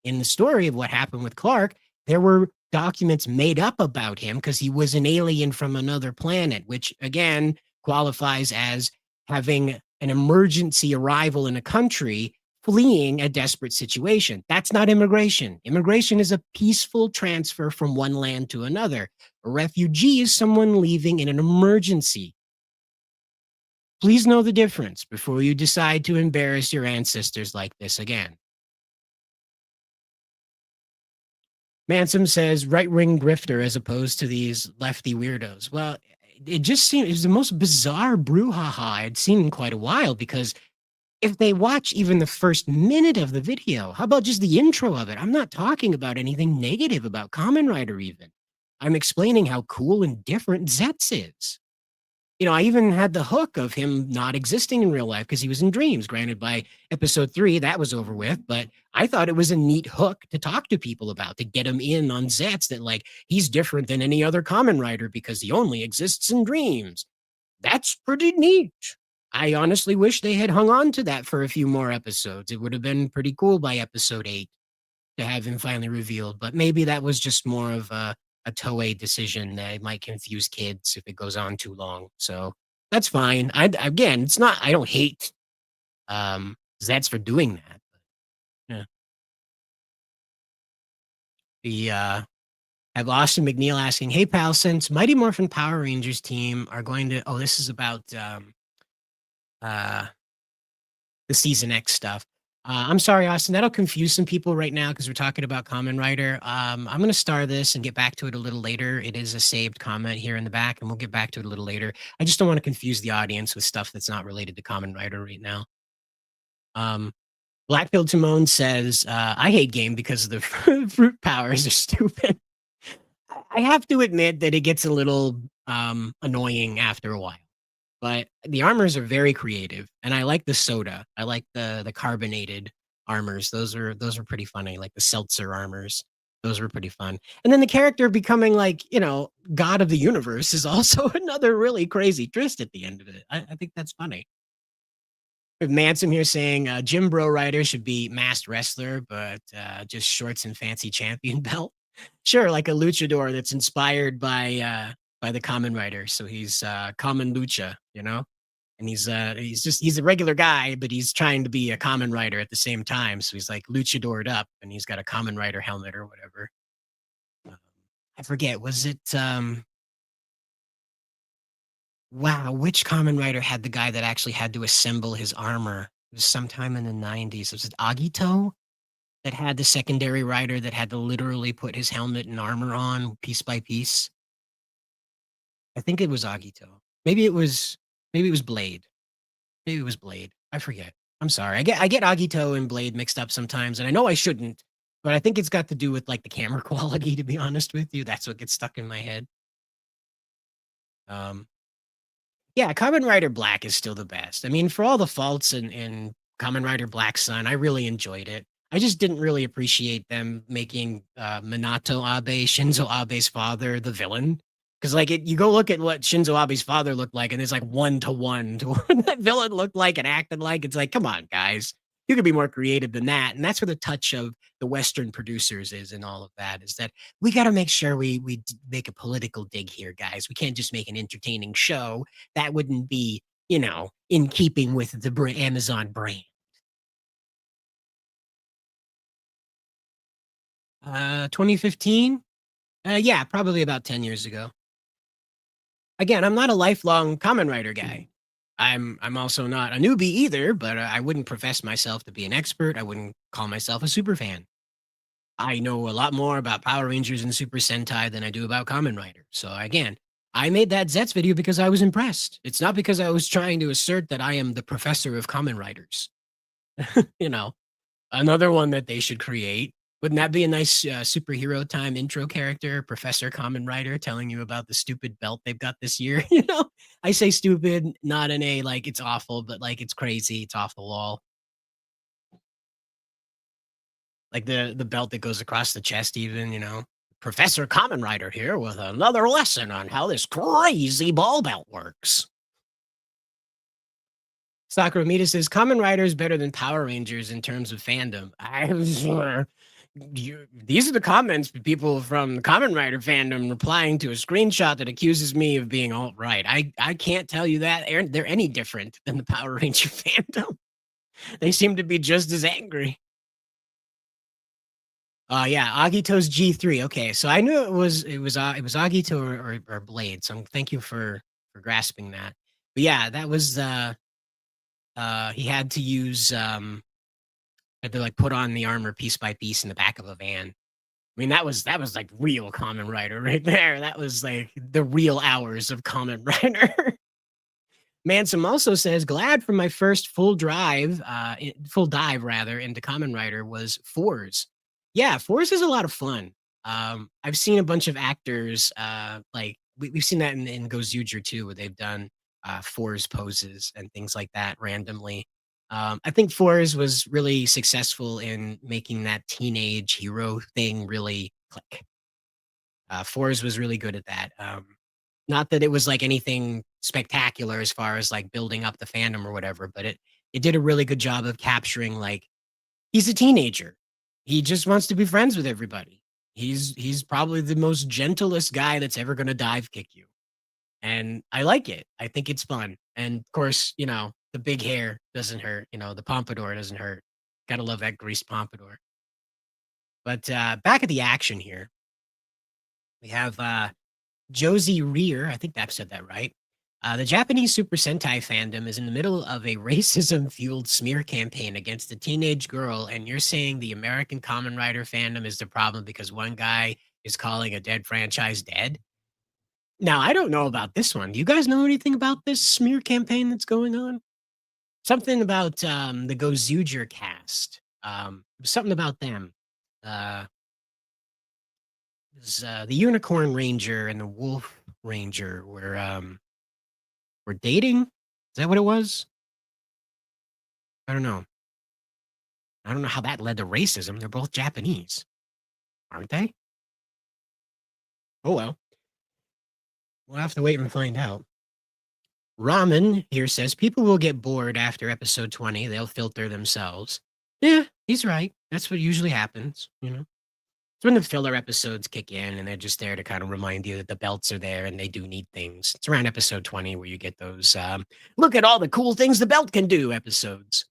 In the story of what happened with Clark, there were documents made up about him because he was an alien from another planet, which again qualifies as having an emergency arrival in a country fleeing a desperate situation. That's not immigration. Immigration is a peaceful transfer from one land to another. A refugee is someone leaving in an emergency. Please know the difference before you decide to embarrass your ancestors like this again. Mansom says right-wing grifter as opposed to these lefty weirdos. Well, it just seemed it was the most bizarre brouhaha I'd seen in quite a while, because if they watch even the first minute of the video, how about just the intro of it? I'm not talking about anything negative about Kamen Rider even. I'm explaining how cool and different Zetz is. I even had the hook of him not existing in real life because he was in dreams. Granted, by episode 3, that was over with, but I thought it was a neat hook to talk to people about, to get them in on Zetz, that like he's different than any other Kamen Rider because he only exists in dreams. That's pretty neat. I honestly wish they had hung on to that for a few more episodes. It would have been pretty cool by episode 8 to have him finally revealed, but maybe that was just more of a Toei decision that it might confuse kids if it goes on too long. So that's fine. Again, it's not, I don't hate Zets for doing that. Yeah. Have Austin McNeil asking, hey pal, since Mighty Morphin Power Rangers team are going to, this is about the Season X stuff. I'm sorry, Austin, that'll confuse some people right now because we're talking about Kamen Rider. I'm going to star this and get back to it a little later. It is a saved comment here in the back, and we'll get back to it a little later. I just don't want to confuse the audience with stuff that's not related to Kamen Rider right now. Blackfield Timon says, I hate game because the fruit powers are stupid. I have to admit that it gets a little annoying after a while. But the armors are very creative, and I like the soda. I like the carbonated armors. Those are pretty funny. Like the seltzer armors. Those were pretty fun. And then the character becoming like, God of the universe is also another really crazy twist at the end of it. I think that's funny. With Mansom here saying Jim Bro Rider should be masked wrestler, but just shorts and fancy champion belt. Sure, like a luchador that's inspired by the Kamen Rider. So he's Kamen Lucha, and he's a regular guy, but he's trying to be a Kamen Rider at the same time. So he's like luchadored up, and he's got a Kamen Rider helmet or whatever. I forget, was it wow, which Kamen Rider had the guy that actually had to assemble his armor? It was sometime in the 90s. Was it Agito that had the secondary rider that had to literally put his helmet and armor on piece by piece? I think it was Agito. Maybe it was Blade. Maybe it was Blade. I forget. I'm sorry. I get Agito and Blade mixed up sometimes, and I know I shouldn't, but I think it's got to do with like the camera quality, to be honest with you. That's what gets stuck in my head. Yeah, Kamen Rider Black is still the best. I mean, for all the faults in Kamen Rider Black Sun, I really enjoyed it. I just didn't really appreciate them making Minato Abe, Shinzo Abe's father, the villain. Because like you go look at what Shinzo Abe's father looked like, and it's like 1-to-1 to what that villain looked like and acted like. It's like, come on, guys. You could be more creative than that. And that's where the touch of the Western producers is in all of that, is that we got to make sure we make a political dig here, guys. We can't just make an entertaining show. That wouldn't be, in keeping with the Amazon brand. 2015? Yeah, probably about 10 years ago. Again, I'm not a lifelong Kamen Rider guy. I'm also not a newbie either, but I wouldn't profess myself to be an expert. I wouldn't call myself a super fan. I know a lot more about Power Rangers and Super Sentai than I do about Kamen Rider. So again, I made that Zetz video because I was impressed. It's not because I was trying to assert that I am the professor of Kamen Riders. Another one that they should create. Wouldn't that be a nice superhero time intro character, Professor Kamen Rider, telling you about the stupid belt they've got this year? I say stupid, not in a like it's awful, but like it's crazy, it's off the wall. Like the belt that goes across the chest, even, Professor Kamen Rider here with another lesson on how this crazy ball belt works. Sakura Mita says Kamen Rider is better than Power Rangers in terms of fandom. These are the comments people from the Kamen Rider fandom replying to a screenshot that accuses me of being alt-right. I can't tell you that they're any different than the Power Ranger fandom. They seem to be just as angry. Yeah, Agito's G3. Okay, so I knew it was Agito or Blade. So thank you for grasping that. But yeah, that was he had to use had to like put on the armor piece by piece in the back of a van. I mean, that was like real Kamen Rider right there. That was like the real hours of Kamen Rider. Mansom also says, glad for my first full dive rather into Kamen Rider was Fours. Yeah, Fours is a lot of fun. I've seen a bunch of actors, like we've seen that in Gozuger too, where they've done Fours poses and things like that randomly. I think Fours was really successful in making that teenage hero thing really click. Fours was really good at that. Not that it was like anything spectacular as far as like building up the fandom or whatever, but it did a really good job of capturing like he's a teenager. He just wants to be friends with everybody. He's probably the most gentlest guy that's ever going to dive kick you. And I like it. I think it's fun. And of course, the big hair doesn't hurt, the pompadour doesn't hurt. Got to love that greased pompadour. But back at the action here. We have Josie Rear, I think that said that right. The Japanese Super Sentai fandom is in the middle of a racism-fueled smear campaign against a teenage girl, and you're saying the American Kamen Rider fandom is the problem because one guy is calling a dead franchise dead? Now, I don't know about this one. Do you guys know anything about this smear campaign that's going on? Something about the Gozuger cast. Something about them. The Unicorn Ranger and the Wolf Ranger were dating. Is that what it was? I don't know. I don't know how that led to racism. They're both Japanese, aren't they? Oh well. We'll have to wait and find out. Ramen here says people will get bored after episode 20. They'll filter themselves. Yeah, he's right. That's what usually happens. It's when the filler episodes kick in and they're just there to kind of remind you that the belts are there and they do need things. It's around episode 20 where you get those look at all the cool things the belt can do episodes.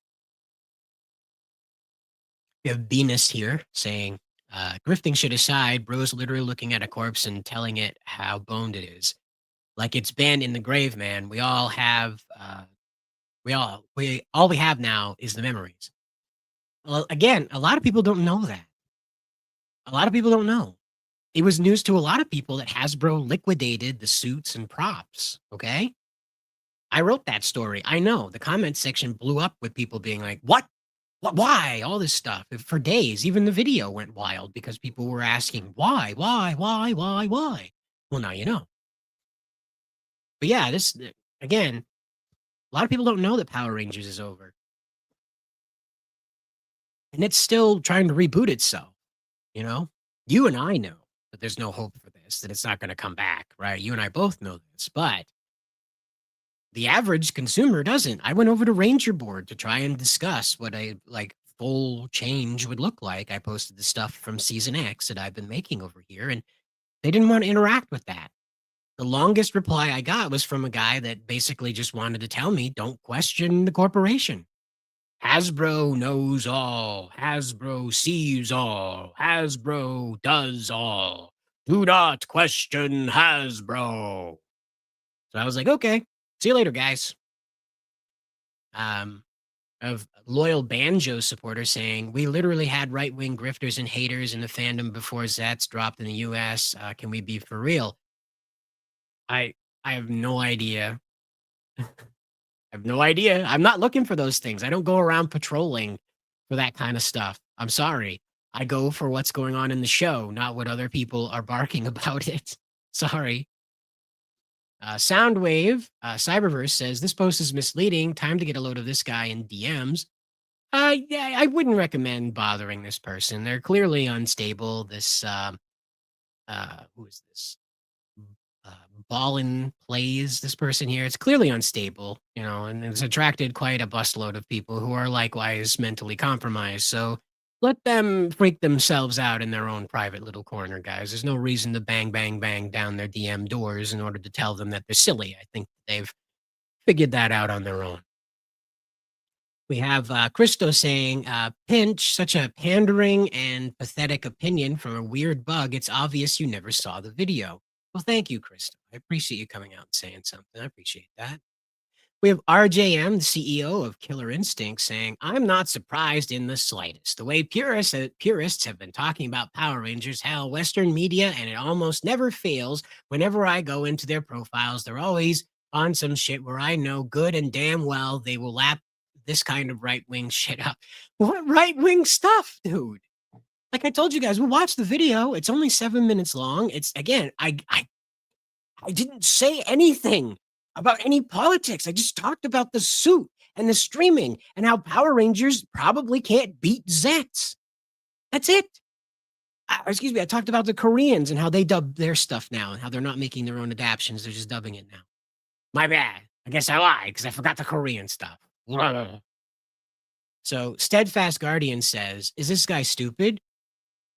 We have Venus here saying, grifting shit aside, bro's literally looking at a corpse and telling it how boned it is. Like it's been in the grave, man. We all have all we have now is the memories. Well, again, a lot of people don't know that. A lot of people don't know. It was news to a lot of people that Hasbro liquidated the suits and props, okay? I wrote that story. I know. The comment section blew up with people being like, what? Why? All this stuff. For days, even the video went wild because people were asking, why? Well, now you know. But yeah, this, again, a lot of people don't know that Power Rangers is over. And it's still trying to reboot itself, You and I know that there's no hope for this, that it's not going to come back, right? You and I both know this, but the average consumer doesn't. I went over to Ranger Board to try and discuss what a full change would look like. I posted the stuff from Season X that I've been making over here, and they didn't want to interact with that. The longest reply I got was from a guy that basically just wanted to tell me, don't question the corporation. Hasbro knows all. Hasbro sees all. Hasbro does all. Do not question Hasbro. So I was like, okay, see you later, guys. Of loyal Banjo supporters saying, we literally had right-wing grifters and haters in the fandom before Zets dropped in the US. Can we be for real? I have no idea. I have no idea. I'm not looking for those things. I don't go around patrolling for that kind of stuff. I'm sorry. I go for what's going on in the show, not what other people are barking about it. Sorry. Soundwave, Cyberverse says, this post is misleading. Time to get a load of this guy in DMs. Yeah, I wouldn't recommend bothering this person. They're clearly unstable. This, who is this? Ballin plays this person here. It's clearly unstable, and it's attracted quite a busload of people who are likewise mentally compromised. So let them freak themselves out in their own private little corner, guys. There's no reason to bang, bang, bang down their DM doors in order to tell them that they're silly. I think they've figured that out on their own. We have Christo saying, Pinch, such a pandering and pathetic opinion from a weird bug. It's obvious you never saw the video. Well, thank you, Christo. I appreciate you coming out and saying something. I appreciate that. We have RJM, the CEO of Killer Instinct, saying, I'm not surprised in the slightest. The way purists have been talking about Power Rangers, hell, Western media, and it almost never fails. Whenever I go into their profiles, they're always on some shit where I know good and damn well they will lap this kind of right wing shit up. What right wing stuff, dude? Like I told you guys, we'll watch the video. It's only 7 minutes long. It's again, I didn't say anything about any politics. I just talked about the suit and the streaming and how Power Rangers probably can't beat Zets. That's it. Excuse me. I talked about the Koreans and how they dub their stuff now and how they're not making their own adaptions. They're just dubbing it now. My bad. I guess I lied because I forgot the Korean stuff. So Steadfast Guardian says, is this guy stupid?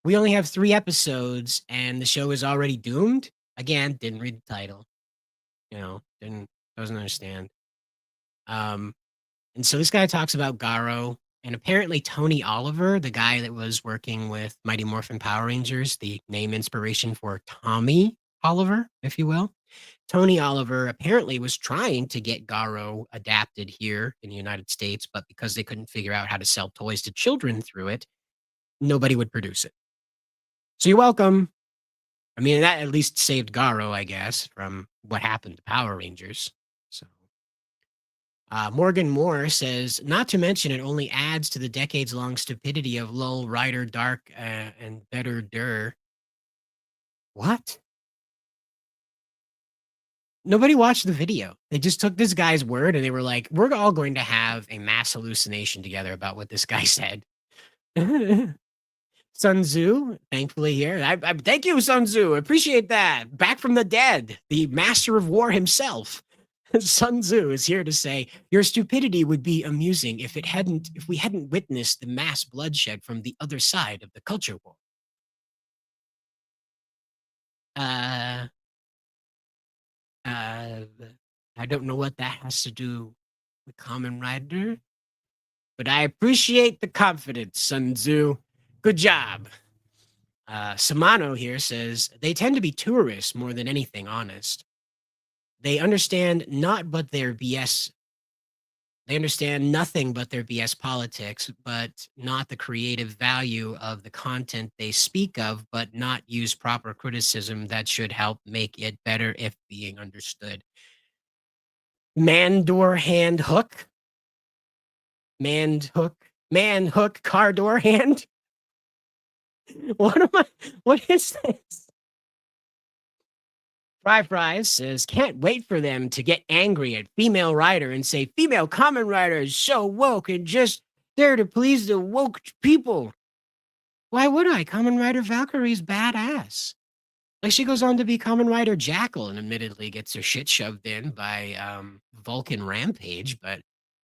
We only have 3 episodes and the show is already doomed? Again, didn't read the title. Doesn't understand. And so this guy talks about Garo, and apparently Tony Oliver, the guy that was working with Mighty Morphin Power Rangers, the name inspiration for Tommy Oliver, if you will. Tony Oliver apparently was trying to get Garo adapted here in the United States, but because they couldn't figure out how to sell toys to children through it, nobody would produce it. So you're welcome. I mean, that at least saved Garo, I guess, from what happened to Power Rangers. So, Morgan Moore says, not to mention it only adds to the decades-long stupidity of Lowell Rider, Dark, and Better Dur. What? Nobody watched the video. They just took this guy's word and they were like, we're all going to have a mass hallucination together about what this guy said. Sun Tzu, thankfully here. I thank you, Sun Tzu. Appreciate that. Back from the dead, the master of war himself. Sun Tzu is here to say your stupidity would be amusing if we hadn't witnessed the mass bloodshed from the other side of the culture war. I don't know what that has to do with Kamen Rider, but I appreciate the confidence, Sun Tzu. Good job. Samano here says, they tend to be tourists more than anything honest. They understand not but their BS. They understand nothing but their BS politics, but not the creative value of the content they speak of, but not use proper criticism that should help make it better if being understood. Man-door hand hook. Man hook, car door hand. What is this? Fries says, can't wait for them to get angry at female rider and say female Kamen Rider is so woke and just there to please the woke people. Why would I? Kamen Rider Valkyrie's badass. Like, she goes on to be Kamen Rider Jackal and admittedly gets her shit shoved in by Vulcan Rampage, but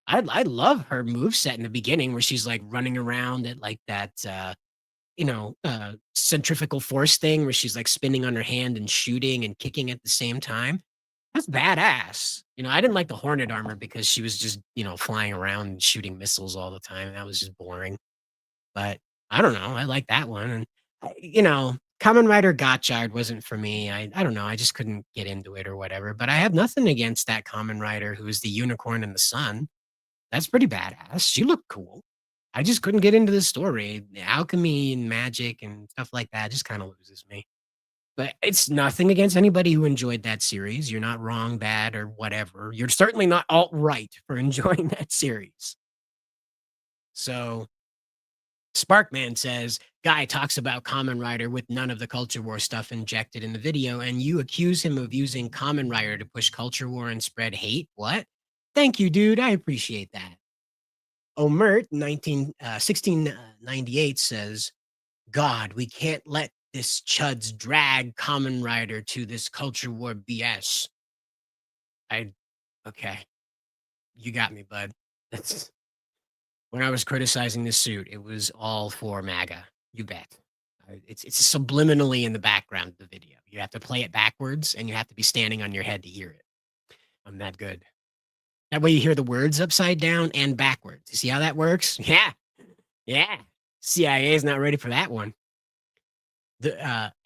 I love her moveset in the beginning where she's like running around at like that centrifugal force thing where she's like spinning on her hand and shooting and kicking at the same time. That's badass. I didn't like the Hornet armor because she was just, flying around and shooting missiles all the time. That was just boring. But I don't know. I like that one. And, Kamen Rider Gotchard wasn't for me. I don't know. I just couldn't get into it or whatever. But I have nothing against that Kamen Rider who is the unicorn in the sun. That's pretty badass. She looked cool. I just couldn't get into the story. The alchemy and magic and stuff like that just kind of loses me. But it's nothing against anybody who enjoyed that series. You're not wrong, bad, or whatever. You're certainly not alt-right for enjoying that series. So, Sparkman says, guy talks about Kamen Rider with none of the Culture War stuff injected in the video, and you accuse him of using Kamen Rider to push Culture War and spread hate? What? Thank you, dude. I appreciate that. Omert, 1698 says, God, we can't let this chuds drag Kamen Rider to this Culture War BS. Okay. You got me, bud. That's when I was criticizing this suit, it was all for MAGA. You bet. It's subliminally in the background of the video. You have to play it backwards and you have to be standing on your head to hear it. I'm that good. That way you hear the words upside down and backwards. You see how that works? Yeah. Yeah. CIA is not ready for that one.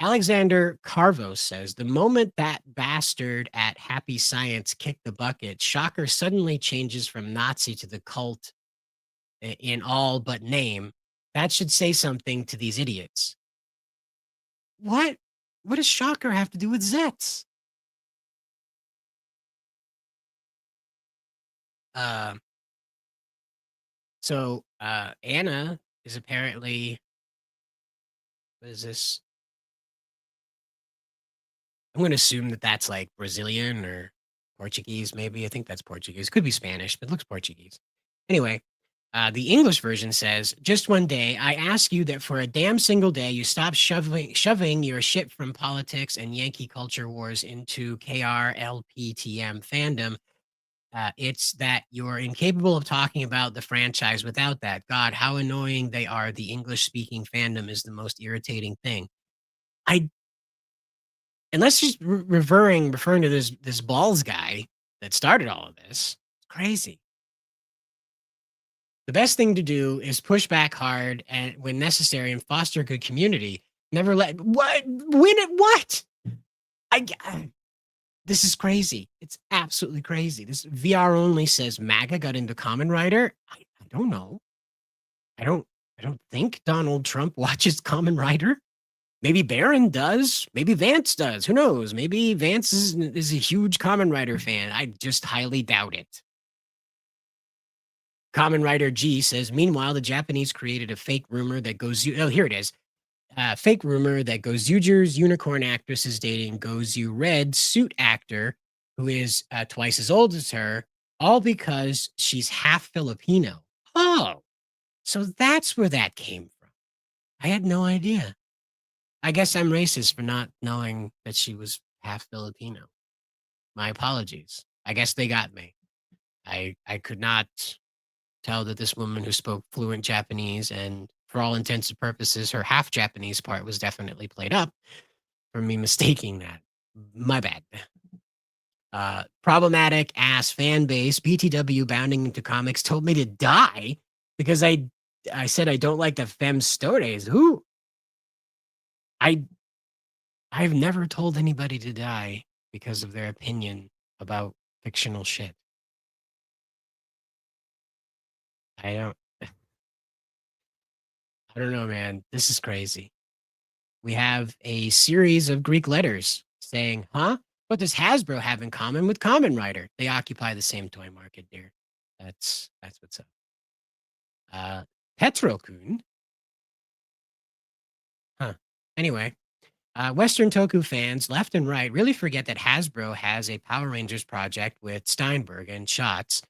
Alexander Carvo says the moment that bastard at Happy Science kicked the bucket, Shocker suddenly changes from Nazi to the cult in all but name. That should say something to these idiots. What? What does Shocker have to do with Zets? Anna is apparently, what is this? I'm going to assume that that's like Brazilian or Portuguese, maybe. I think that's Portuguese. Could be Spanish, but it looks Portuguese. Anyway, the English version says, just one day, I ask you that for a damn single day, you stop shoving your shit from politics and Yankee culture wars into KRLPTM fandom. It's that you're incapable of talking about the franchise without that. God, how annoying they are. The English speaking fandom is the most irritating thing. Unless she's referring to this balls guy that started all of this. It's crazy. The best thing to do is push back hard and when necessary and foster a good community. Never let what win it. What? This is crazy. It's absolutely crazy. This VR only says MAGA got into Kamen Rider. I don't know. I don't think Donald Trump watches Kamen Rider. Maybe Barron does. Maybe Vance does. Who knows? Maybe Vance is a huge Kamen Rider fan. I just highly doubt it. Kamen Rider G says, meanwhile, the Japanese created a fake rumor that Gozu. Oh, here it is. Fake rumor that Gozuger's unicorn actress is dating Gozu Red suit actor, who is twice as old as her, all because she's half Filipino. Oh, so that's where that came from. I had no idea. I guess I'm racist for not knowing that she was half Filipino. My apologies. I guess they got me. I could not tell that this woman who spoke fluent Japanese and for all intents and purposes, her half Japanese part was definitely played up for me mistaking that. My bad. Problematic ass fan base, BTW bounding into comics told me to die because I said I don't like the femme stories. Who? I've never told anybody to die because of their opinion about fictional shit. I don't know, man. This is crazy. We have a series of Greek letters saying, huh? What does Hasbro have in common with Kamen Rider? They occupy the same toy market, dear. That's what's up. Petrokun. Huh. Anyway, Western Toku fans, left and right, really forget that Hasbro has a Power Rangers project with Steinberg and Schatz,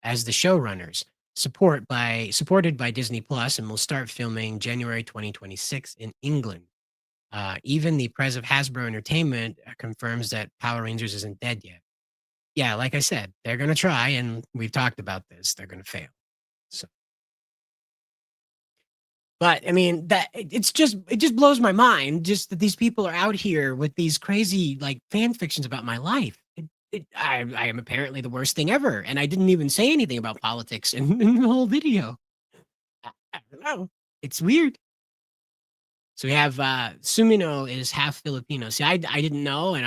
as the showrunners, supported by Disney Plus, and will start filming January 2026 in England. Even the press of Hasbro Entertainment confirms that Power Rangers isn't dead yet. Yeah, like I said, they're going to try, and we've talked about this. They're going to fail. So. But I mean, it just blows my mind just that these people are out here with these crazy like fan fictions about my life. I am apparently the worst thing ever, and I didn't even say anything about politics in the whole video. I don't know. It's weird. So we have Sumino is half Filipino. See, I didn't know, and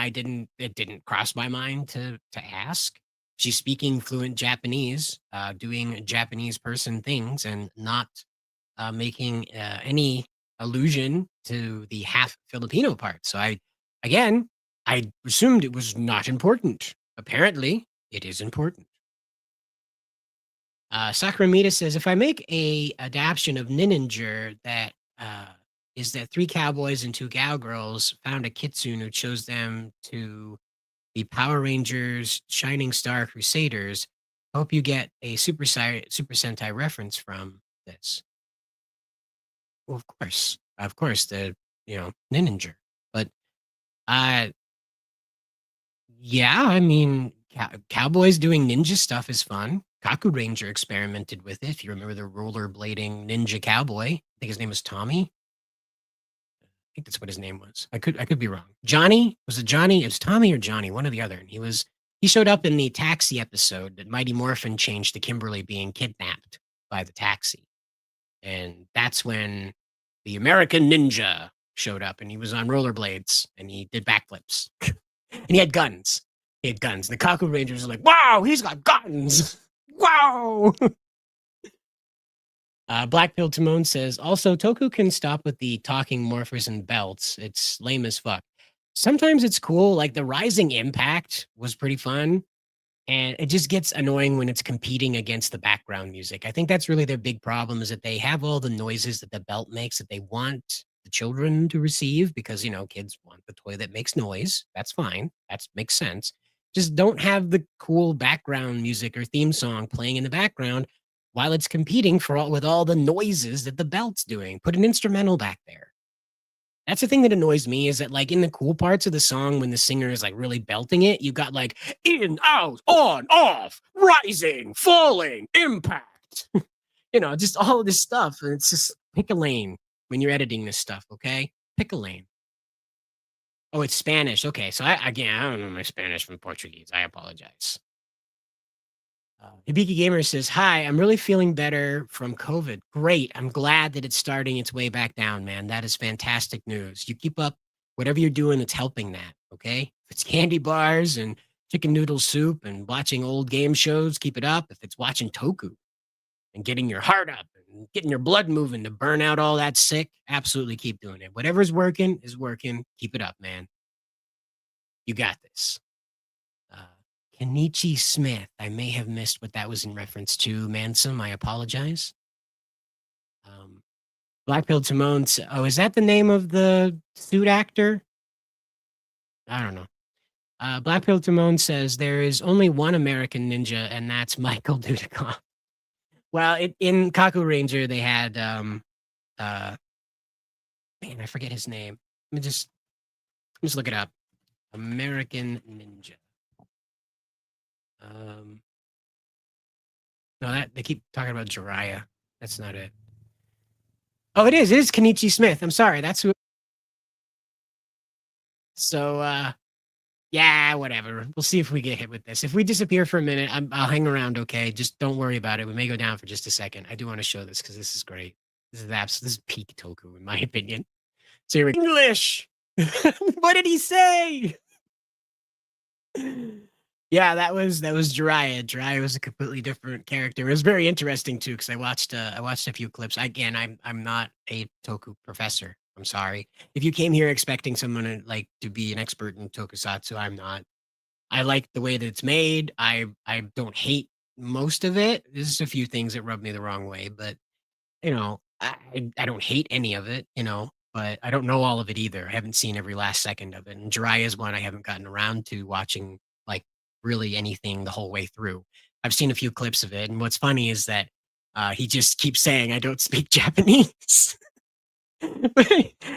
it didn't cross my mind to ask. She's speaking fluent Japanese, doing Japanese person things, and not making any allusion to the half Filipino part. So I assumed it was not important. Apparently, it is important. Sakramita says, if I make a adaptation of Ninninger that is that 3 cowboys and 2 cowgirls found a kitsune who chose them to be Power Rangers Shining Star Crusaders, hope you get a Super Sentai reference from this. Well, of course, the Ninninger, but yeah, I mean, cowboys doing ninja stuff is fun. Kaku Ranger experimented with it. If you remember the rollerblading ninja cowboy, I think his name was Tommy. I think that's what his name was. I could be wrong. Johnny, was it Johnny? It was Tommy or Johnny, one or the other. And he was He showed up in the taxi episode that Mighty Morphin changed to Kimberly being kidnapped by the taxi. And that's when the American Ninja showed up, and he was on rollerblades and he did backflips. And he had guns. He had guns. And the Kaku Rangers are like, wow, he's got guns. Wow. Black Pill Timon says, also, Toku can stop with the talking morphers and belts. It's lame as fuck. Sometimes it's cool. Like the Rising Impact was pretty fun. And it just gets annoying when it's competing against the background music. I think that's really their big problem, is that they have all the noises that the belt makes that they want the children to receive because, kids want the toy that makes noise. That's fine. That makes sense. Just don't have the cool background music or theme song playing in the background while it's competing with all the noises that the belt's doing. Put an instrumental back there. That's the thing that annoys me, is that like in the cool parts of the song, when the singer is like really belting it, you got like in, out, on, off, rising, falling, impact, just all of this stuff. And it's just pick a lane when you're editing this stuff. Okay. Pick a lane. Oh, it's Spanish. Okay. So I don't know my Spanish from Portuguese. I apologize. Hibiki Gamer says, hi, I'm really feeling better from COVID. Great. I'm glad that it's starting its way back down, man. That is fantastic news. You keep up whatever you're doing that's helping that, okay? If it's candy bars and chicken noodle soup and watching old game shows, keep it up. If it's watching Toku and getting your heart up and getting your blood moving to burn out all that sick, absolutely keep doing it. Whatever's working is working. Keep it up, man. You got this. Kenichi Smith. I may have missed what that was in reference to. Mansum, I apologize. Black Pill Timon. Oh, is that the name of the suit actor? I don't know. Black Pill Timon says there is only one American ninja, and that's Michael Dudikoff. Well, in Kaku Ranger, they had man, I forget his name. Let me just look it up. American Ninja. No, that they keep talking about Jiraiya. That's not it. Oh, it is. It is Kenichi Smith. I'm sorry. That's who. So, yeah, whatever. We'll see if we get hit with this. If we disappear for a minute, I'll hang around. Okay, just don't worry about it. We may go down for just a second. I do want to show this because this is great. This is peak Toku, in my opinion. So here we go. English. What did he say? Yeah, that was Jiraiya. Jiraiya was a completely different character. It was very interesting too, because I watched a few clips. Again, I'm not a Toku professor. I'm sorry. If you came here expecting someone to be an expert in tokusatsu, I'm not. I like the way that it's made. I don't hate most of it. There's just a few things that rub me the wrong way, but I don't hate any of it, but I don't know all of it either. I haven't seen every last second of it. And Jiraiya is one I haven't gotten around to watching really anything the whole way through. I've seen a few clips of it, and what's funny is that he just keeps saying, I don't speak Japanese.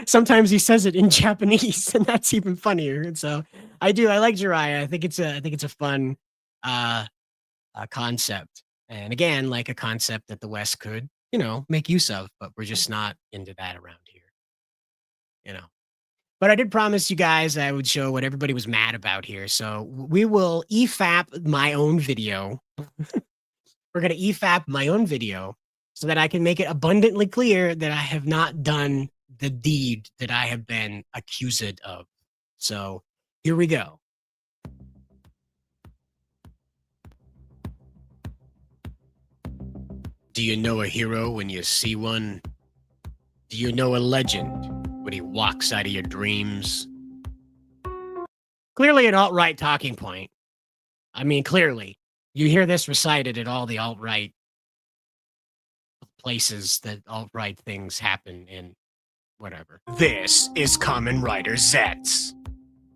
Sometimes he says it in Japanese, and that's even funnier. And so I like Jiraiya. I think it's a fun concept. And again, like a concept that the West could, make use of, but we're just not into that around here. But I did promise you guys I would show what everybody was mad about here. So we will EFAP my own video. We're going to EFAP my own video so that I can make it abundantly clear that I have not done the deed that I have been accused of. So here we go. Do you know a hero when you see one? Do you know a legend when he walks out of your dreams? Clearly an alt-right talking point. I mean, clearly. You hear this recited at all the alt-right places that alt-right things happen in, whatever. This is Kamen Rider Zets.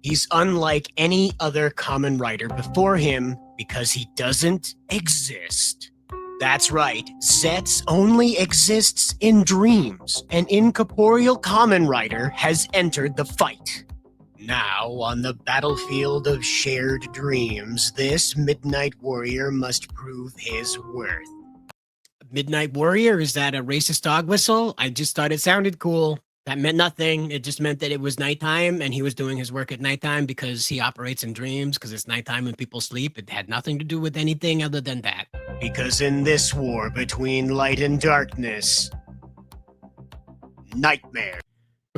He's unlike any other Kamen Rider before him because he doesn't exist. That's right, Zets only exists in dreams. An incorporeal Kamen Rider has entered the fight. Now, on the battlefield of shared dreams, this Midnight Warrior must prove his worth. Midnight Warrior? Is that a racist dog whistle? I just thought it sounded cool. That meant nothing. It just meant that it was nighttime and he was doing his work at nighttime because he operates in dreams because it's nighttime when people sleep. It had nothing to do with anything other than that. Because in this war between light and darkness, nightmare.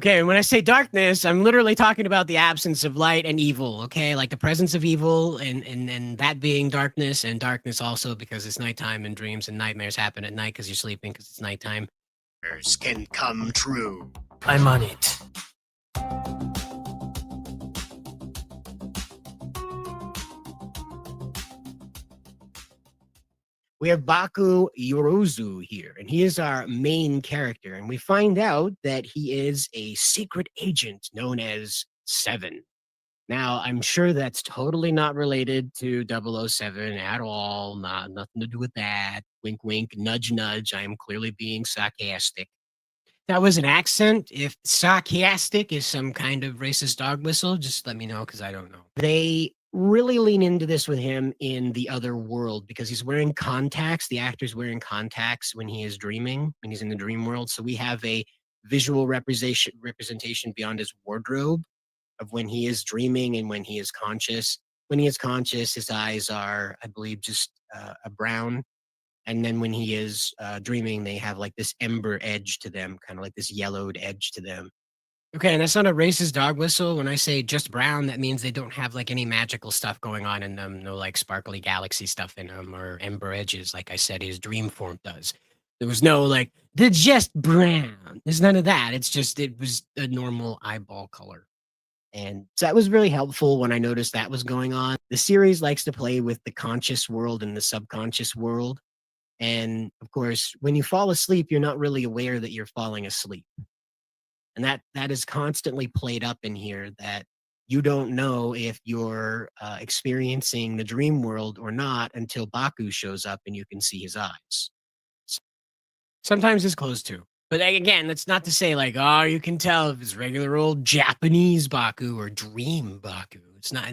Okay, and when I say darkness, I'm literally talking about the absence of light and evil, okay? Like the presence of evil and that being darkness, and darkness also because it's nighttime and dreams and nightmares happen at night because you're sleeping because it's nighttime. Can come true. I'm on it. We have Baku Yorozu here, and he is our main character, and we find out that he is a secret agent known as Seven. Now, I'm sure that's totally not related to 007 at all, nothing to do with that. Wink, wink, nudge, nudge. I am clearly being sarcastic. That was an accent. If sarcastic is some kind of racist dog whistle, just let me know because I don't know. They really lean into this with him in The Other World because he's wearing contacts. The actor's wearing contacts when he is dreaming, when he's in the dream world. So we have a visual representation beyond his wardrobe of when he is dreaming and when he is conscious. When he is conscious, his eyes are, I believe, just a brown. And then when he is dreaming, they have like this ember edge to them, kind of like this yellowed edge to them. Okay, and that's not a racist dog whistle. When I say just brown, that means they don't have like any magical stuff going on in them, no like sparkly galaxy stuff in them or ember edges, like I said, his dream form does. There was no like, they're just brown. There's none of that. It's just, it was a normal eyeball color. And so that was really helpful when I noticed that was going on. The series likes to play with the conscious world and the subconscious world. And of course, when you fall asleep, you're not really aware that you're falling asleep. And that is constantly played up in here that you don't know if you're experiencing the dream world or not until Baku shows up and you can see his eyes. Sometimes it's closed too. But again, that's not to say like, oh, you can tell if it's regular old Japanese Baku or dream Baku. It's not,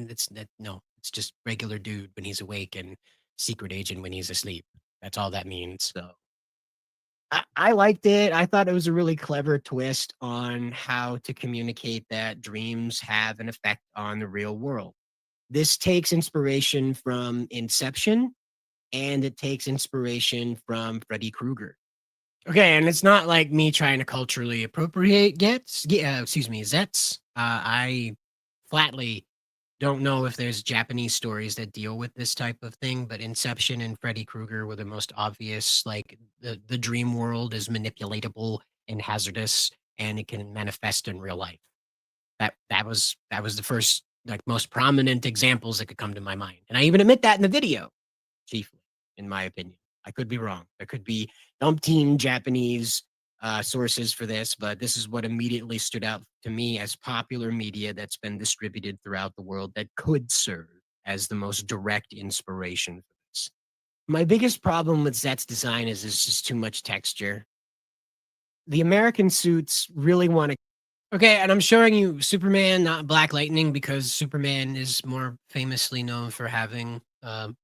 no, it's just regular dude when he's awake and secret agent when he's asleep. That's all that means. So I liked it. I thought it was a really clever twist on how to communicate that dreams have an effect on the real world. This takes inspiration from Inception and it takes inspiration from Freddy Krueger. Okay, and it's not like me trying to culturally appropriate Zets. I flatly don't know if there's Japanese stories that deal with this type of thing, but Inception and Freddy Krueger were the most obvious. Like the dream world is manipulatable and hazardous, and it can manifest in real life. That was the first like most prominent examples that could come to my mind, and I even admit that in the video, chiefly, in my opinion. I could be wrong. There could be umpteen Japanese sources for this, but this is what immediately stood out to me as popular media that's been distributed throughout the world that could serve as the most direct inspiration for this. My biggest problem with Zet's design is there's just too much texture. The American suits really want to. Okay, and I'm showing you Superman, not Black Lightning, because Superman is more famously known for having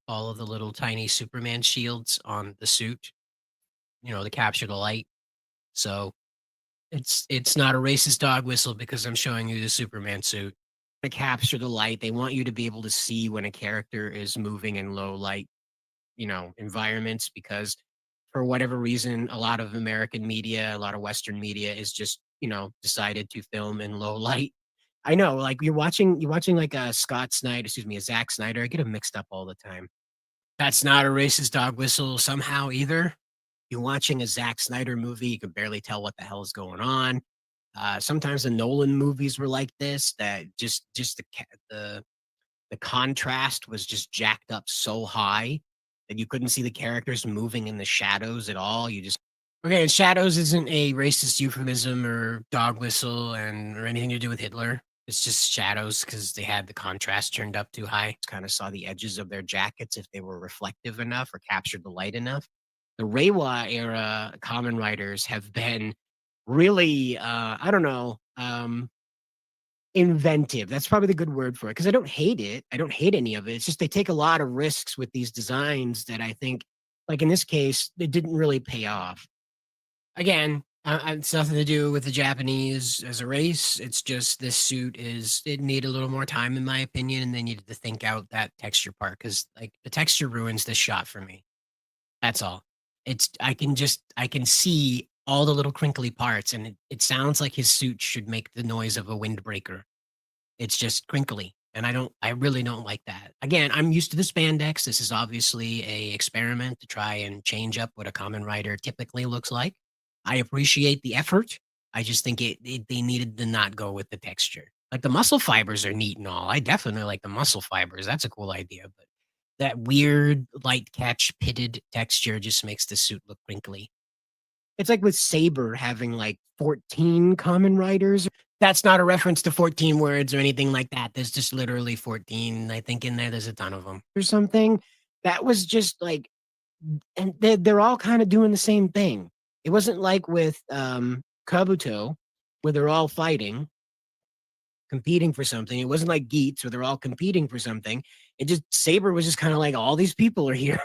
all of the little tiny Superman shields on the suit, to capture the light. So it's not a racist dog whistle because I'm showing you the Superman suit. To capture the light, they want you to be able to see when a character is moving in low light, environments, because for whatever reason, a lot of American media, a lot of Western media is just, decided to film in low light. I know, like you're watching like a Zack Snyder. I get them mixed up all the time. That's not a racist dog whistle somehow either. You're watching a Zack Snyder movie, you can barely tell what the hell is going on. Sometimes the Nolan movies were like this, that just the contrast was just jacked up so high that you couldn't see the characters moving in the shadows at all. Okay, and shadows isn't a racist euphemism or dog whistle or anything to do with Hitler. It's just shadows because they had the contrast turned up too high. Kind of saw the edges of their jackets if they were reflective enough or captured the light enough. The Reiwa era Kamen Riders have been really, inventive. That's probably the good word for it, because I don't hate it. I don't hate any of it. It's just they take a lot of risks with these designs that I think, like in this case, it didn't really pay off. Again, It's nothing to do with the Japanese as a race. It's just this suit it needed a little more time, in my opinion, and they needed to think out that texture part because, like, the texture ruins this shot for me. That's all. I can see all the little crinkly parts, and it sounds like his suit should make the noise of a windbreaker. It's just crinkly, and I really don't like that. Again, I'm used to the spandex. This is obviously a experiment to try and change up what a Kamen Rider typically looks like. I appreciate the effort. I just think they needed to not go with the texture. Like, the muscle fibers are neat and all. I definitely like the muscle fibers. That's a cool idea, but that weird light catch pitted texture just makes the suit look crinkly. It's like with Saber having like 14 Kamen Riders. That's not a reference to 14 words or anything like that. There's just literally 14. I think in there, there's a ton of them or something. That was just like, and they're all kind of doing the same thing. It wasn't like with Kabuto, where they're all fighting, competing for something. It wasn't like Geats, where they're all competing for something. It just, Saber was just kind of like, all these people are here.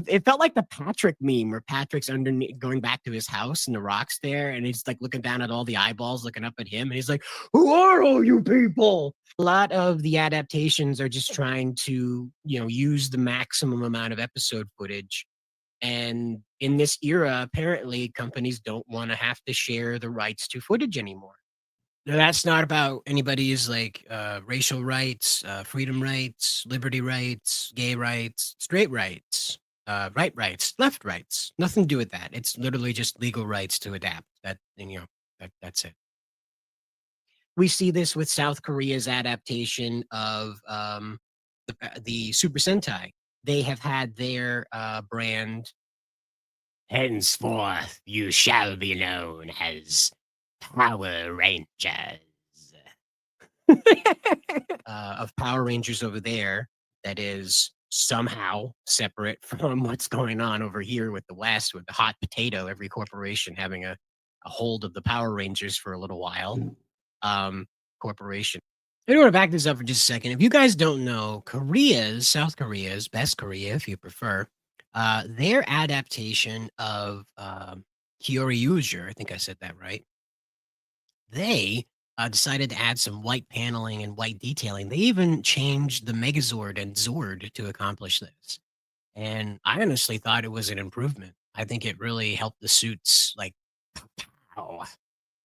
It felt like the Patrick meme where Patrick's underneath going back to his house and the rock's there and he's like looking down at all the eyeballs looking up at him and he's like, "Who are all you people?" A lot of the adaptations are just trying to, use the maximum amount of episode footage. And in this era, apparently companies don't want to have to share the rights to footage anymore. Now, that's not about anybody's like racial rights, freedom rights, liberty rights, gay rights, straight rights, right rights, left rights. Nothing to do with that. It's literally just legal rights to adapt. That's it. We see this with South Korea's adaptation of the Super Sentai. They have had their brand. Henceforth, you shall be known as Power Rangers. Of Power Rangers over there that is somehow separate from what's going on over here with the West, with the hot potato, every corporation having a hold of the Power Rangers for a little while. Corporation. I want to back this up for just a second. If you guys don't know, South Korea's, best Korea if you prefer, their adaptation of Kyoryuger, I think I said that right, they decided to add some white paneling and white detailing. They even changed the Megazord and Zord to accomplish this. And I honestly thought it was an improvement. I think it really helped the suits, like, pow,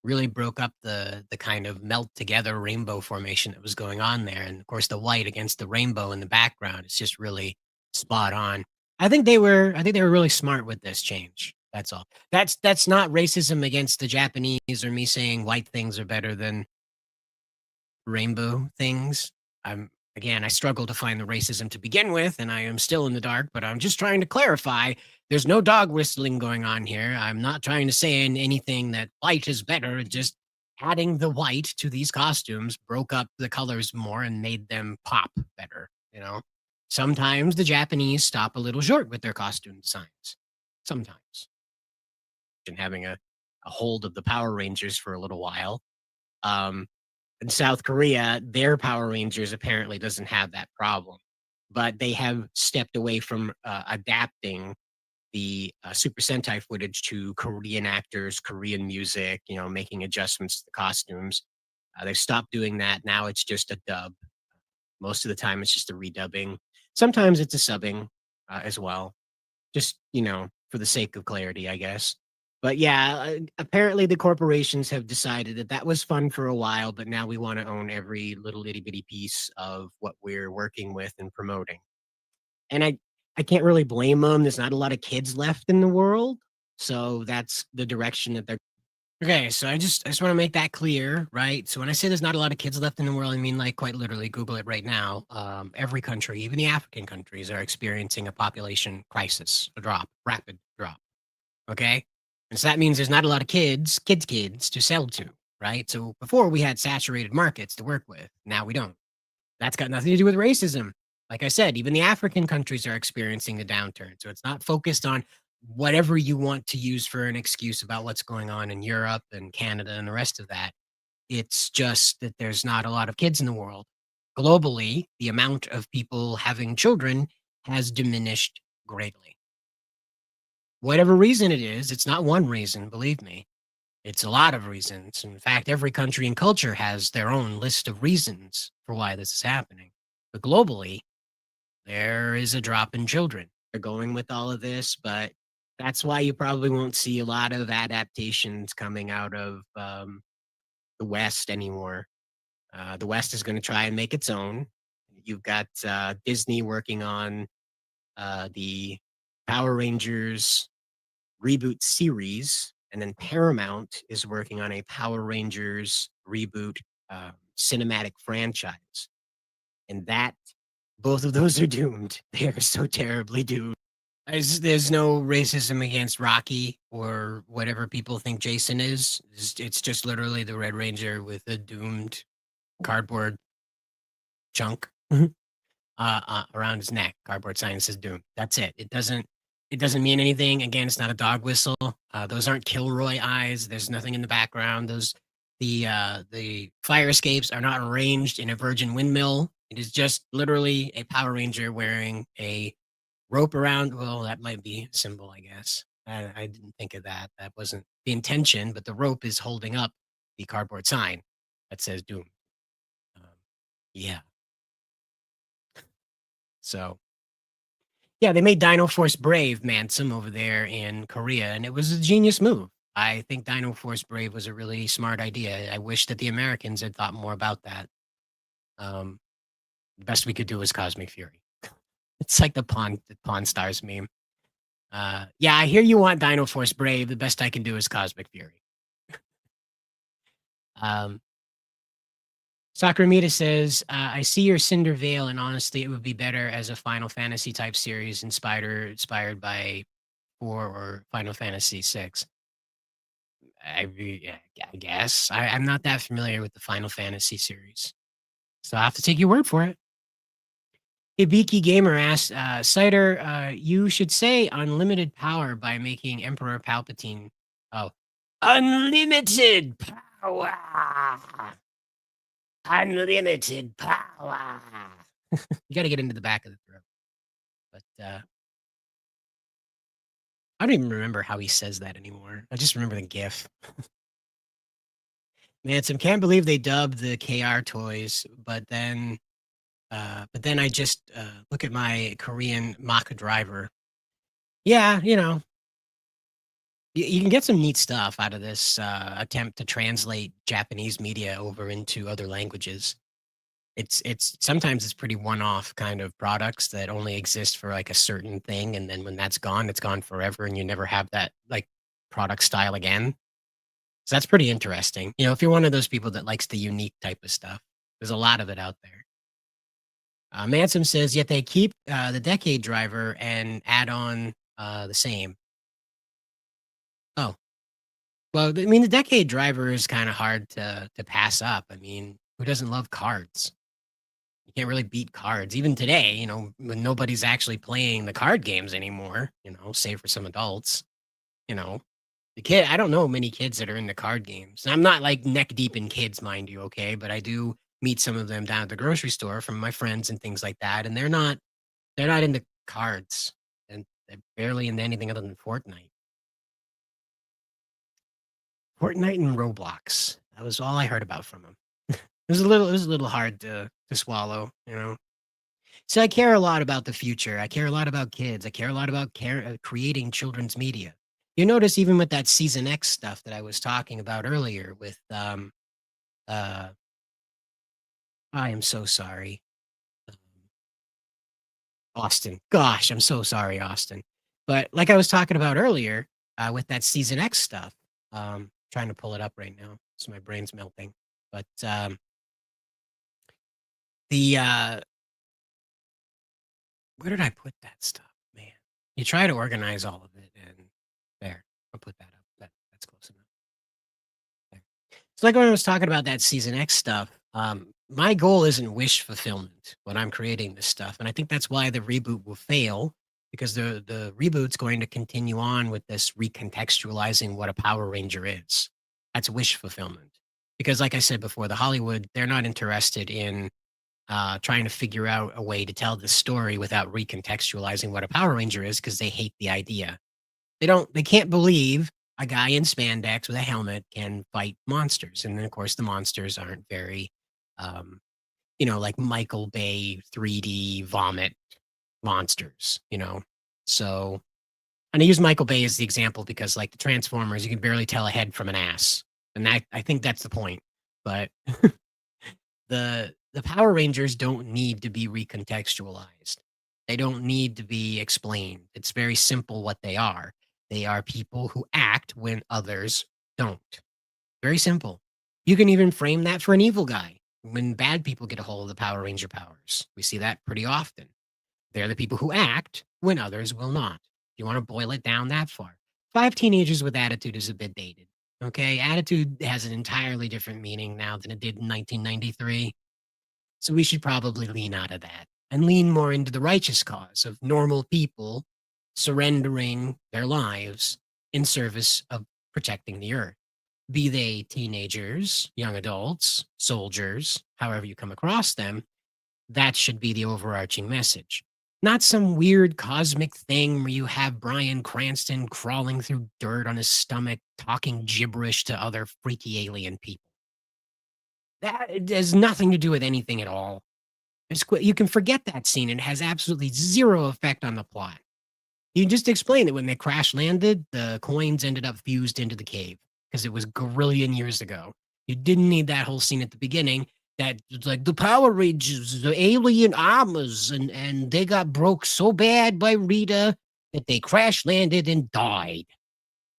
really broke up the kind of melt together rainbow formation that was going on there. And of course, the white against the rainbow in the background is just really spot on. I think they were really smart with this change. That's all. That's not racism against the Japanese or me saying white things are better than rainbow things. I struggle to find the racism to begin with, and I am still in the dark, but I'm just trying to clarify. There's no dog whistling going on here. I'm not trying to say anything that white is better. Just adding the white to these costumes broke up the colors more and made them pop better, Sometimes the Japanese stop a little short with their costume designs. Sometimes. And having a hold of the Power Rangers for a little while. In South Korea, their Power Rangers apparently doesn't have that problem, but they have stepped away from adapting the Super Sentai footage to Korean actors, Korean music, making adjustments to the costumes. They've stopped doing that. Now it's just a dub. Most of the time, it's just a redubbing. Sometimes it's a subbing as well, just, for the sake of clarity, I guess. But yeah, apparently the corporations have decided that was fun for a while, but now we want to own every little itty bitty piece of what we're working with and promoting. And I can't really blame them. There's not a lot of kids left in the world, so that's the direction that they're. Okay, so I just want to make that clear, right? So when I say there's not a lot of kids left in the world, I mean, like, quite literally. Google it right now. Every country, even the African countries, are experiencing a population crisis, rapid drop. Okay. And so that means there's not a lot of kids to sell to, right? So before we had saturated markets to work with. Now we don't. That's got nothing to do with racism. Like I said, even the African countries are experiencing the downturn. So it's not focused on whatever you want to use for an excuse about what's going on in Europe and Canada and the rest of that. It's just that there's not a lot of kids in the world. Globally, the amount of people having children has diminished greatly. whatever reason it is, it's not one reason, believe me. It's a lot of reasons. In fact, every country and culture has their own list of reasons for why this is happening. But globally, there is a drop in children. They're going with all of this, but that's why you probably won't see a lot of adaptations coming out of the West anymore. The West is going to try and make its own. You've got Disney working on the Power Rangers reboot series, and then Paramount is working on a Power Rangers reboot cinematic franchise. And that, both of those are doomed. They are so terribly doomed. There's no racism against Rocky or whatever people think Jason is. It's just literally the Red Ranger with a doomed cardboard chunk around his neck. Cardboard sign says doom. That's it. It doesn't mean anything. Again, it's not a dog whistle. Those aren't Kilroy eyes. There's nothing in the background. The fire escapes are not arranged in a Virgin windmill. It is just literally a Power Ranger wearing a rope around. Well, that might be a symbol, I guess. I didn't think of that. That wasn't the intention, but the rope is holding up the cardboard sign that says doom. Yeah. So, yeah, they made Dino Force Brave, Mansom, over there in Korea, and it was a genius move. I think Dino Force Brave was a really smart idea. I wish that the Americans had thought more about that. The best we could do was Cosmic Fury. It's like the Pawn Stars meme. Yeah, I hear you want Dino Force Brave. The best I can do is Cosmic Fury. Sakramita says, I see your Cinder Veil, and honestly, it would be better as a Final Fantasy type series inspired by 4 or Final Fantasy 6. I guess. I'm not that familiar with the Final Fantasy series, so I have to take your word for it. Ibiki Gamer asks, Cider, you should say unlimited power by making Emperor Palpatine. Oh, unlimited power. Unlimited power. You got to get into the back of the throat. But I don't even remember how he says that anymore. I just remember the GIF. Manson, can't believe they dubbed the KR toys, but then I just look at my Korean Mach driver. Yeah, you can get some neat stuff out of this attempt to translate Japanese media over into other languages. It's sometimes it's pretty one-off kind of products that only exist for like a certain thing, and then when that's gone, it's gone forever, and you never have that like product style again. So that's pretty interesting. If you're one of those people that likes the unique type of stuff, there's a lot of it out there. Mansom says, yet they keep the Decade driver and add on the same. Oh, well, I mean, the Decade driver is kind of hard to pass up. I mean, who doesn't love cards? You can't really beat cards. Even today, when nobody's actually playing the card games anymore, save for some adults, I don't know many kids that are in the card games. And I'm not like neck deep in kids, mind you, okay? But I do meet some of them down at the grocery store from my friends and things like that. And they're not into cards, and they're barely into anything other than Fortnite. Fortnite and Roblox. That was all I heard about from them. It was a little hard to swallow, So I care a lot about the future. I care a lot about kids. I care a lot about creating children's media. You notice even with that Season X stuff that I was talking about earlier with I am so sorry. Austin. Gosh, I'm so sorry, Austin. But like I was talking about earlier, with that Season X stuff, trying to pull it up right now, so my brain's melting. But where did I put that stuff, man? You try to organize all of it, and there, I'll put that up. That's close enough. There. So like when I was talking about that Season X stuff, my goal isn't wish fulfillment when I'm creating this stuff, and I think that's why the reboot will fail, because the reboot's going to continue on with this recontextualizing what a Power Ranger is. That's wish fulfillment. Because like I said before, the Hollywood, they're not interested in trying to figure out a way to tell this story without recontextualizing what a Power Ranger is, because they hate the idea. They can't believe a guy in spandex with a helmet can fight monsters. And then of course the monsters aren't very, like Michael Bay 3D vomit monsters, So, and I use Michael Bay as the example because like the Transformers, you can barely tell a head from an ass. And I think that's the point. But the Power Rangers don't need to be recontextualized. They don't need to be explained. It's very simple what they are. They are people who act when others don't. Very simple. You can even frame that for an evil guy when bad people get a hold of the Power Ranger powers. We see that pretty often. They're the people who act when others will not. You want to boil it down that far. 5 teenagers with attitude is a bit dated. Okay, attitude has an entirely different meaning now than it did in 1993. So we should probably lean out of that and lean more into the righteous cause of normal people surrendering their lives in service of protecting the earth. Be they teenagers, young adults, soldiers, however you come across them, that should be the overarching message. Not some weird cosmic thing where you have Bryan Cranston crawling through dirt on his stomach, talking gibberish to other freaky alien people. That has nothing to do with anything at all. You can forget that scene. It has absolutely zero effect on the plot. You just explain that when they crash landed, the coins ended up fused into the cave because it was gazillion years ago. You didn't need that whole scene at the beginning. That like the Power Rangers, the alien armors, and they got broke so bad by Rita that they crash landed and died.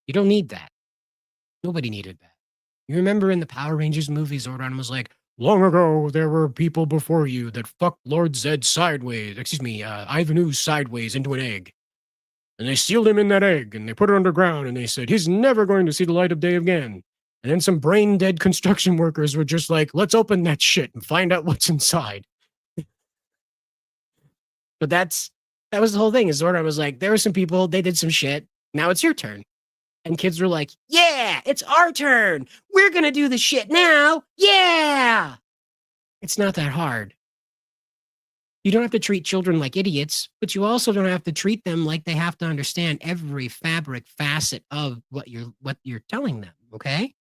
You don't need that. Nobody needed that. You remember in the Power Rangers movies, Zordon was like, long ago, there were people before you that fucked Lord Zed sideways, Ivan Ooze sideways into an egg. And they sealed him in that egg, and they put it underground, and they said, he's never going to see the light of day again. And then some brain-dead construction workers were just like, let's open that shit and find out what's inside. But that was the whole thing, is Zordon was like, there were some people, they did some shit, now it's your turn. And kids were like, yeah, it's our turn. We're going to do the shit now. Yeah. It's not that hard. You don't have to treat children like idiots, but you also don't have to treat them like they have to understand every facet of what you're telling them, okay?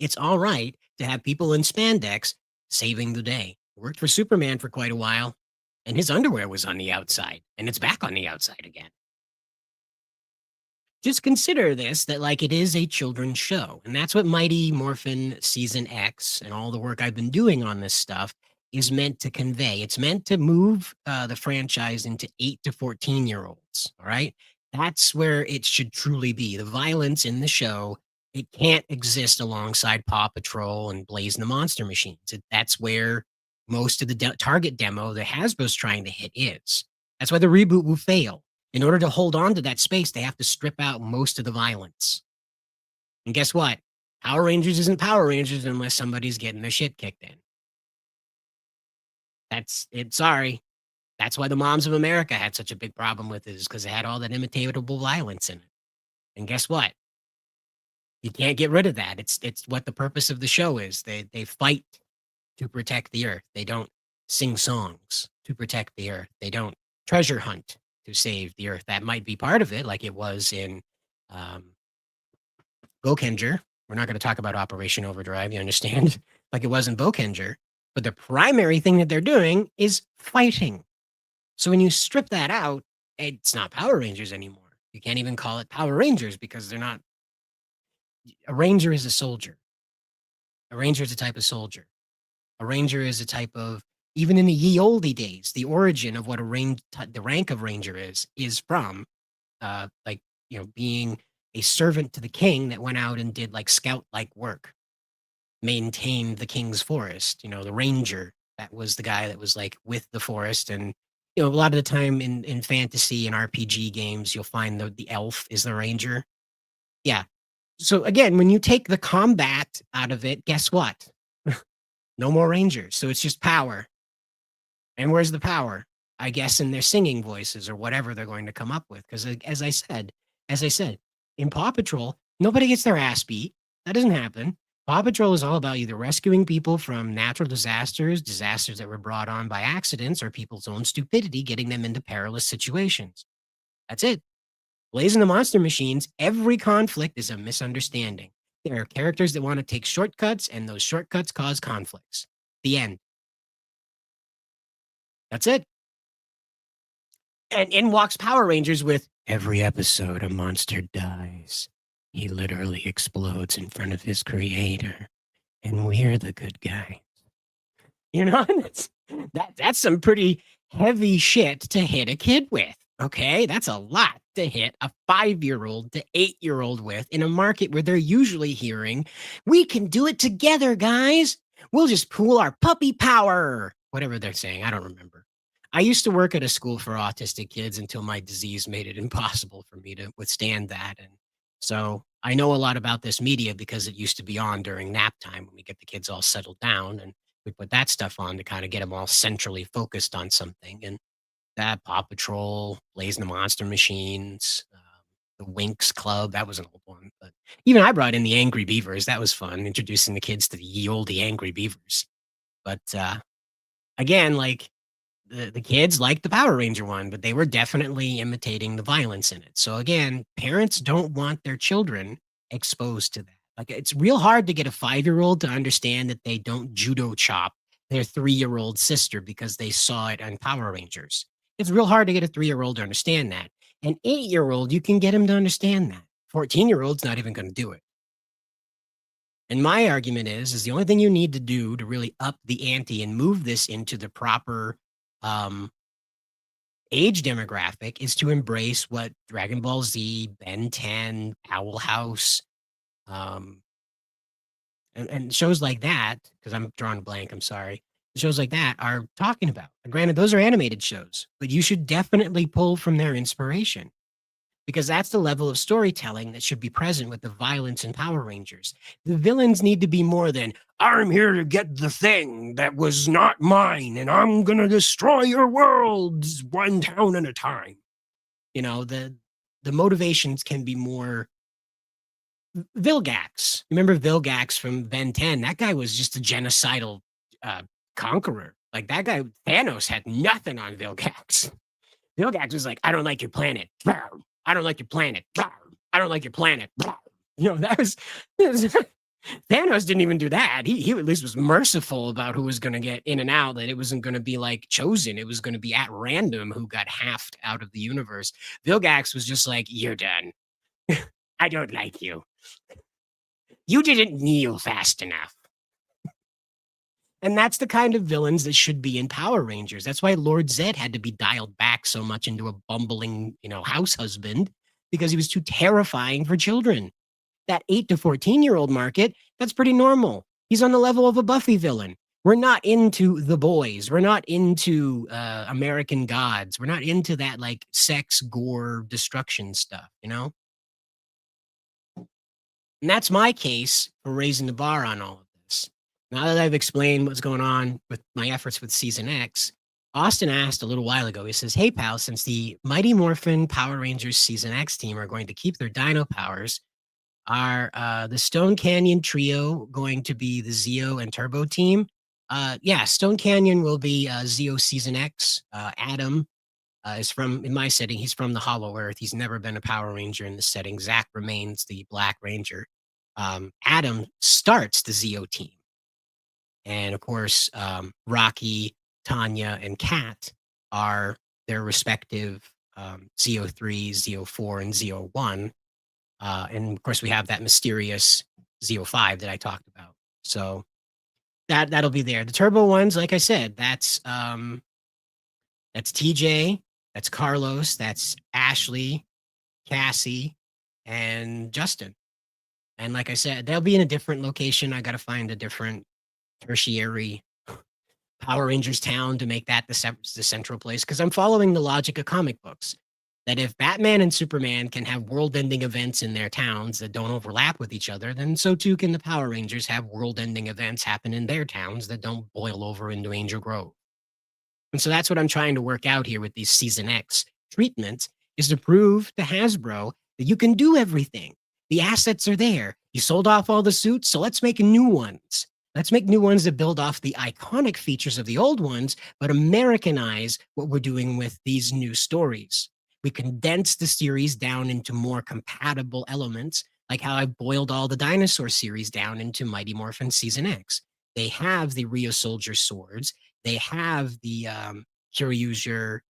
It's all right to have people in spandex saving the day. Worked for Superman for quite a while, and his underwear was on the outside, and it's back on the outside again. Just consider this, that like it is a children's show. And that's what Mighty Morphin Season X and all the work I've been doing on this stuff is meant to convey. It's meant to move the franchise into 8 to 14-year-olds. All right. That's where it should truly be. The violence in the show, it can't exist alongside Paw Patrol and Blaze and the Monster Machines. That's where most of the target demo that Hasbro's trying to hit is. That's why the reboot will fail. In order to hold on to that space, they have to strip out most of the violence. And guess what? Power Rangers isn't Power Rangers unless somebody's getting their shit kicked in. That's it. Sorry. That's why the Moms of America had such a big problem with it, is because it had all that imitatable violence in it. And guess what? You can't get rid of that. It's what the purpose of the show is. They fight to protect the earth. They don't sing songs to protect the earth. They don't treasure hunt to save the earth. That might be part of it, like it was in Bokenger. We're not going to talk about Operation Overdrive, you understand? Like it was in Bokenger. But the primary thing that they're doing is fighting. So when you strip that out, it's not Power Rangers anymore. You can't even call it Power Rangers because they're not. A Ranger is a soldier. A Ranger is a type of soldier. A Ranger is a type of, even in the ye olde days, the origin of what the rank of Ranger is from, being a servant to the king that went out and did like scout-like work, maintained the king's forest. The Ranger, that was the guy that was like with the forest. And, a lot of the time in fantasy and RPG games, you'll find the elf is the Ranger. Yeah. So again, when you take the combat out of it, guess what? No more Rangers. So it's just power. And where's the power? I guess in their singing voices or whatever they're going to come up with. Because as I said, in Paw Patrol, nobody gets their ass beat. That doesn't happen. Paw Patrol is all about either rescuing people from natural disasters that were brought on by accidents, or people's own stupidity getting them into perilous situations. That's it. Blaze and the Monster Machines, every conflict is a misunderstanding. There are characters that want to take shortcuts, and those shortcuts cause conflicts. The end. That's it. And in walks Power Rangers with every episode a monster dies. He literally explodes in front of his creator, and we're the good guys. You know, that's some pretty heavy shit to hit a kid with. Okay, that's a lot to hit a 5-year-old to 8-year-old with in a market where they're usually hearing, "We can do it together, guys. We'll just pool our puppy power." Whatever they're saying, I don't remember. I used to work at a school for autistic kids until my disease made it impossible for me to withstand that. And so I know a lot about this media because it used to be on during nap time when we get the kids all settled down, and we put that stuff on to kind of get them all centrally focused on something. And that Paw Patrol, Blaze and the Monster Machines, the Winx Club, that was an old one. But even I brought in the Angry Beavers. That was fun, introducing the kids to the ye olde Angry Beavers. But again, like the kids liked the Power Ranger one, but they were definitely imitating the violence in it. So again, parents don't want their children exposed to that. Like, it's real hard to get a 5-year-old to understand that they don't judo chop their 3-year-old sister because they saw it on Power Rangers. It's real hard to get a 3-year-old to understand that. An 8-year-old, you can get him to understand that. 14-year-old's not even going to do it. And my argument is the only thing you need to do to really up the ante and move this into the proper age demographic is to embrace what Dragon Ball Z, Ben 10, Owl House, and shows like that, because I'm drawing a blank, I'm sorry. Shows like that are talking about. And granted, those are animated shows, but you should definitely pull from their inspiration, because that's the level of storytelling that should be present with the violence in Power Rangers. The villains need to be more than, "I'm here to get the thing that was not mine, and I'm going to destroy your worlds one town at a time." You know, the motivations can be more Vilgax. Remember Vilgax from Ben 10? That guy was just a genocidal conqueror. Like, that guy, Thanos, had nothing on Vilgax. Vilgax was like, "I don't like your planet. I don't like your planet. I don't like your planet." You know, that was Thanos didn't even do that. He at least was merciful about who was going to get in and out, that it wasn't going to be like chosen. It was going to be at random who got halved out of the universe. Vilgax was just like, "You're done. I don't like you. You didn't kneel fast enough." And that's the kind of villains that should be in Power Rangers. That's why Lord Zed had to be dialed back so much into a bumbling, house husband, because he was too terrifying for children. That 8 to 14-year-old market, that's pretty normal. He's on the level of a Buffy villain. We're not into The Boys. We're not into American Gods. We're not into that, like, sex, gore, destruction stuff, And that's my case for raising the bar on all of this. Now that I've explained what's going on with my efforts with Season X, Austin asked a little while ago, he says, "Hey, pal, since the Mighty Morphin Power Rangers Season X team are going to keep their dino powers, are the Stone Canyon trio going to be the Zeo and Turbo team?" Yeah, Stone Canyon will be Zeo Season X. Adam is from, in my setting, he's from the Hollow Earth. He's never been a Power Ranger in this setting. Zach remains the Black Ranger. Adam starts the Zeo team. And of course, Rocky, Tanya, and Kat are their respective Zeo 3, Zeo 4, and Zeo 1. And of course, we have that mysterious Zeo 5 that I talked about. So that'll be there. The Turbo ones, like I said, that's TJ, that's Carlos, that's Ashley, Cassie, and Justin. And like I said, they'll be in a different location. I got to find a different tertiary Power Rangers town to make that the central place, because I'm following the logic of comic books, that if Batman and Superman can have world-ending events in their towns that don't overlap with each other, then so too can the Power Rangers have world-ending events happen in their towns that don't boil over into Angel Grove. And so that's what I'm trying to work out here with these Season X treatments, is to prove to Hasbro that you can do everything. The assets are there. You sold off all the suits, so let's make new ones. Let's make new ones that build off the iconic features of the old ones, but Americanize what we're doing with these new stories. We condensed the series down into more compatible elements, like how I boiled all the dinosaur series down into Mighty Morphin Season X. They have the Rio Soldier swords. They have the Kyoryuger,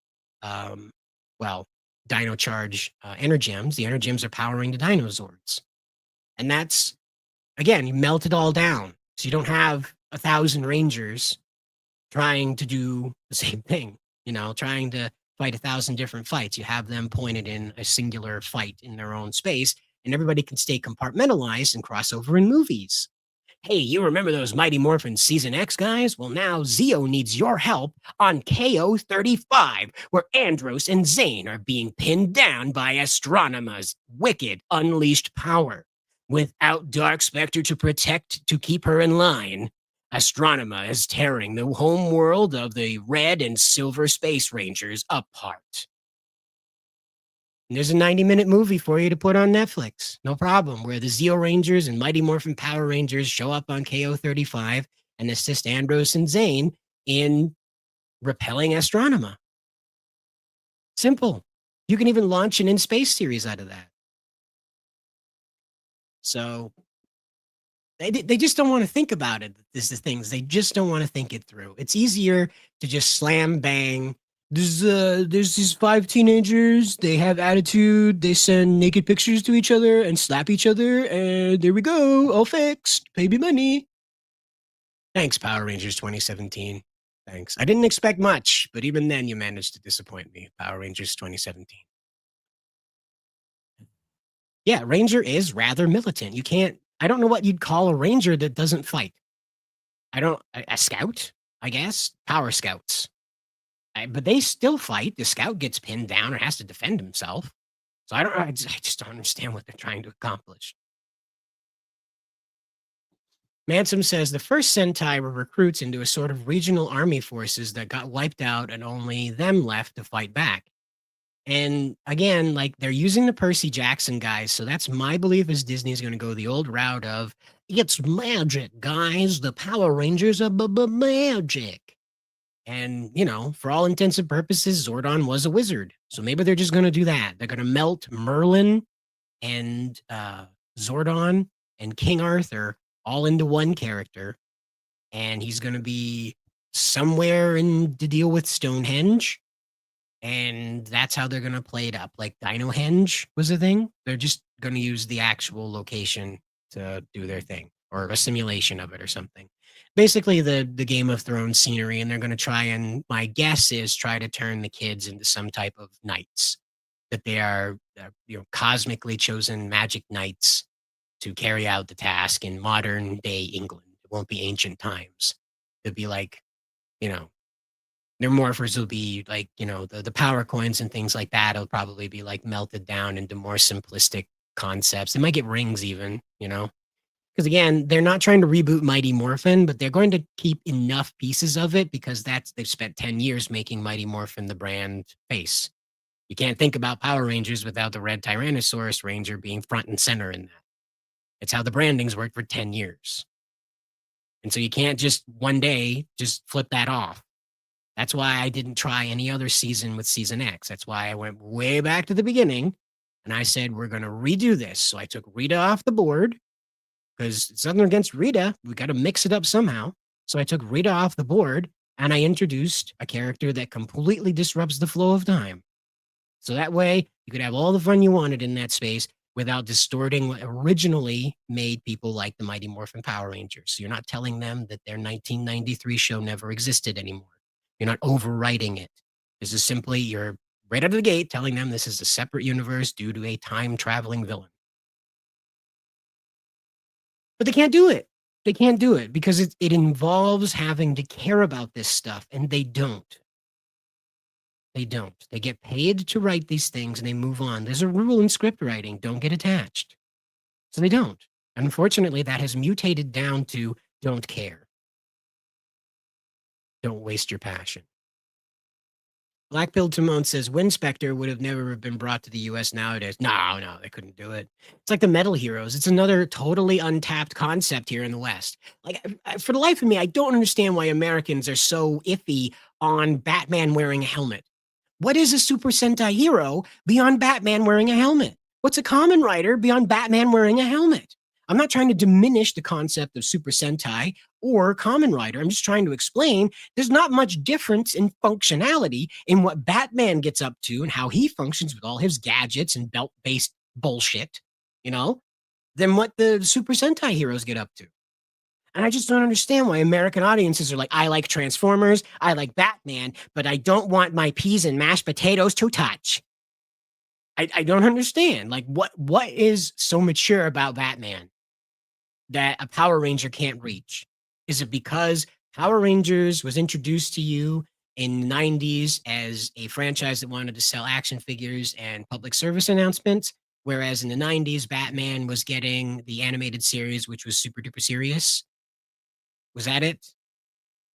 um, well, Dino Charge Energems. The Energems are powering the Dinozords. And that's, again, you melt it all down. So you don't have 1,000 Rangers trying to do the same thing, trying to fight 1,000 different fights. You have them pointed in a singular fight in their own space, and everybody can stay compartmentalized and cross over in movies. Hey, you remember those Mighty Morphin Season X guys? Well, now Zeo needs your help on KO 35, where Andros and Zane are being pinned down by Astronema's wicked unleashed power. Without Dark Spectre to keep her in line, Astronema is tearing the home world of the Red and Silver Space Rangers apart. And there's a 90-minute movie for you to put on Netflix. No problem. Where the Zeo Rangers and Mighty Morphin Power Rangers show up on KO 35 and assist Andros and Zane in repelling Astronema. Simple. You can even launch an in-space series out of that. So they just don't want to think about it. This is things. They just don't want to think it through. It's easier to just slam bang. There's these 5 teenagers. They have attitude. They send naked pictures to each other and slap each other. And there we go. All fixed. Pay me money. Thanks, Power Rangers 2017. Thanks. I didn't expect much, but even then you managed to disappoint me, Power Rangers 2017. Yeah, Ranger is rather militant. I don't know what you'd call a Ranger that doesn't fight. A scout, I guess? Power Scouts. But they still fight. The scout gets pinned down or has to defend himself. So I just don't understand what they're trying to accomplish. Mansum says the first Sentai were recruits into a sort of regional army forces that got wiped out and only them left to fight back. And again, like they're using the Percy Jackson guys. So that's my belief is Disney's going to go the old route of it's magic, guys. The Power Rangers are magic. And, for all intents and purposes, Zordon was a wizard. So maybe they're just going to do that. They're going to melt Merlin and Zordon and King Arthur all into one character. And he's going to be somewhere in to deal with Stonehenge. And that's how they're going to play it up. Like Dinohenge was a thing. They're just going to use the actual location to do their thing or a simulation of it or something. Basically the Game of Thrones scenery, and they're going to try and, my guess is, try to turn the kids into some type of knights, that they are cosmically chosen magic knights to carry out the task in modern day England. It won't be ancient times. It'll be like, their morphers will be like, the power coins and things like that will probably be like melted down into more simplistic concepts. They might get rings even, because again, they're not trying to reboot Mighty Morphin, but they're going to keep enough pieces of it because they've spent 10 years making Mighty Morphin the brand face. You can't think about Power Rangers without the Red Tyrannosaurus Ranger being front and center in that. It's how the branding's worked for 10 years. And so you can't just one day just flip that off. That's why I didn't try any other season with Season X. That's why I went way back to the beginning and I said, we're going to redo this. So I took Rita off the board because it's nothing against Rita. We got to mix it up somehow. So I took Rita off the board and I introduced a character that completely disrupts the flow of time. So that way you could have all the fun you wanted in that space without distorting what originally made people like the Mighty Morphin Power Rangers. So you're not telling them that their 1993 show never existed anymore. You're not overwriting it. This is simply, you're right out of the gate telling them this is a separate universe due to a time-traveling villain. But they can't do it. They can't do it because it involves having to care about this stuff, and they don't. They don't. They get paid to write these things, and they move on. There's a rule in script writing, don't get attached. So they don't. Unfortunately, that has mutated down to don't care. Don't waste your passion. Black Pill Timon says, Wind Spectre would have never been brought to the US nowadays. No, they couldn't do it. It's like the Metal Heroes. It's another totally untapped concept here in the West. Like, for the life of me, I don't understand why Americans are so iffy on Batman wearing a helmet. What is a Super Sentai hero beyond Batman wearing a helmet? What's a Kamen Rider beyond Batman wearing a helmet? I'm not trying to diminish the concept of Super Sentai or Kamen Rider. I'm just trying to explain there's not much difference in functionality in what Batman gets up to and how he functions with all his gadgets and belt-based bullshit, you know, than what the Super Sentai heroes get up to. And I just don't understand why American audiences are like, I like Transformers, I like Batman, but I don't want my peas and mashed potatoes to touch. I don't understand. Like, what is so mature about Batman that a Power Ranger can't reach? Is it because Power Rangers was introduced to you in the 90s as a franchise that wanted to sell action figures and public service announcements? Whereas in the 90s, Batman was getting the animated series, which was super duper serious. Was that it?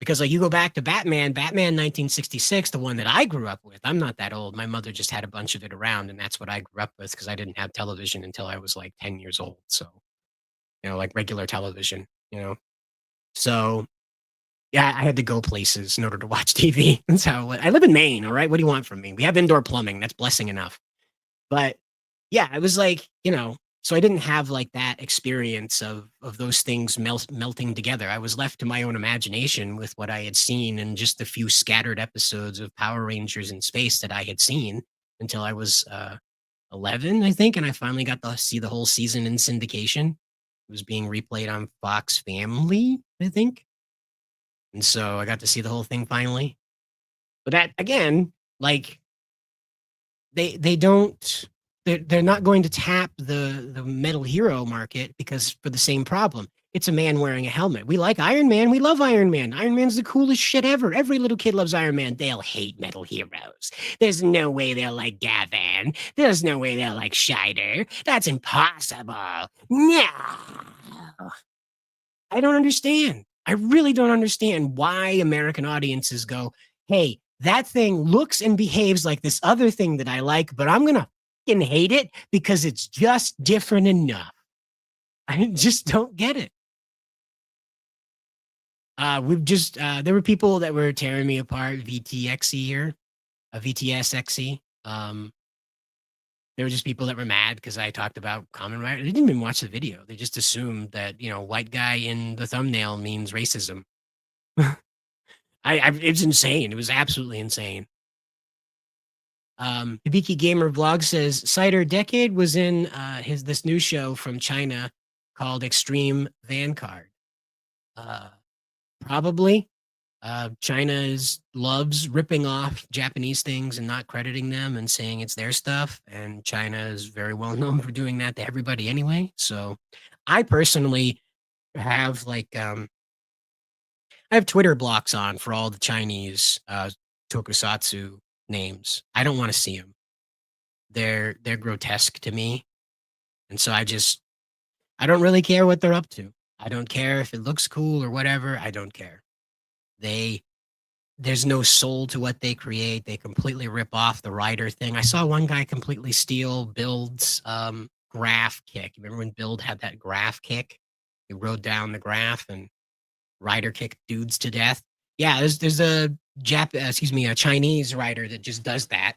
Because like you go back to Batman 1966, the one that I grew up with. I'm not that old. My mother just had a bunch of it around, and that's what I grew up with because I didn't have television until I was like 10 years old. So, like regular television, So yeah, I had to go places in order to watch TV. That's how I live in Maine. All right. What do you want from me? We have indoor plumbing. That's blessing enough. But yeah, I was like, so I didn't have like that experience of those things melting together. I was left to my own imagination with what I had seen in just the few scattered episodes of Power Rangers in space that I had seen until I was 11, I think, and I finally got to see the whole season in syndication. It was being replayed on Fox Family, I think. And so I got to see the whole thing finally. But that again, like they don't they're not going to tap the metal hero market because for the same problem. It's a man wearing a helmet. We like Iron Man. We love Iron Man. Iron Man's the coolest shit ever. Every little kid loves Iron Man. They'll hate metal heroes. There's no way they'll like Gavin. There's no way they'll like Scheider. That's impossible. No. I don't understand. I really don't understand why American audiences go, hey, that thing looks and behaves like this other thing that I like, but I'm going to fucking hate it because it's just different enough. I just don't get it. There were people that were tearing me apart, VTXE here, VTSXE. There were just people that were mad because I talked about Kamen Rider. They didn't even watch the video. They just assumed that, white guy in the thumbnail means racism. It's insane. It was absolutely insane. Hibiki Gamer Vlog says Cider Decade was in this new show from China called Extreme Vanguard. Probably. China loves ripping off Japanese things and not crediting them and saying it's their stuff. And China is very well known for doing that to everybody anyway. So I personally have I have Twitter blocks on for all the Chinese tokusatsu names. I don't want to see them. They're grotesque to me. And so I don't really care what they're up to. I don't care if it looks cool or whatever. I don't care. There's no soul to what they create. They completely rip off the Rider thing. I saw one guy completely steal Build's graph kick. Remember when Build had that graph kick? He rode down the graph and Rider kicked dudes to death. Yeah, there's a Chinese Rider that just does that.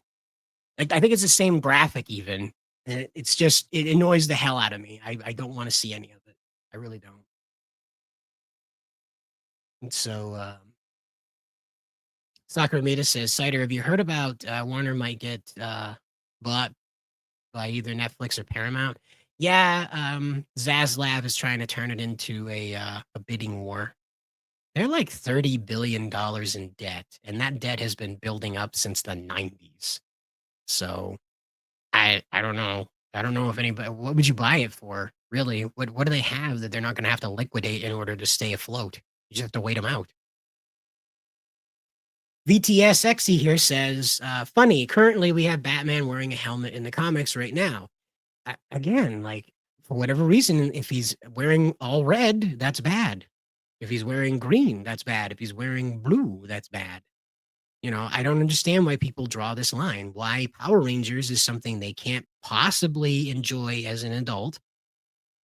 I think it's the same graphic even. It's just it annoys the hell out of me. I don't want to see any of it. I really don't. And so Sakura Mita says, Cider, have you heard about Warner might get bought by either Netflix or Paramount? Yeah, Zaslav is trying to turn it into a bidding war. They're like $30 billion in debt, and that debt has been building up since the 90s. So I don't know. I don't know if anybody, what would you buy it for? Really? What do they have that they're not going to have to liquidate in order to stay afloat? You just have to wait them out. VTSXE here says, funny, currently we have Batman wearing a helmet in the comics right now. Again, for whatever reason, if he's wearing all red, that's bad. If he's wearing green, that's bad. If he's wearing blue, that's bad. I don't understand why people draw this line. Why Power Rangers is something they can't possibly enjoy as an adult,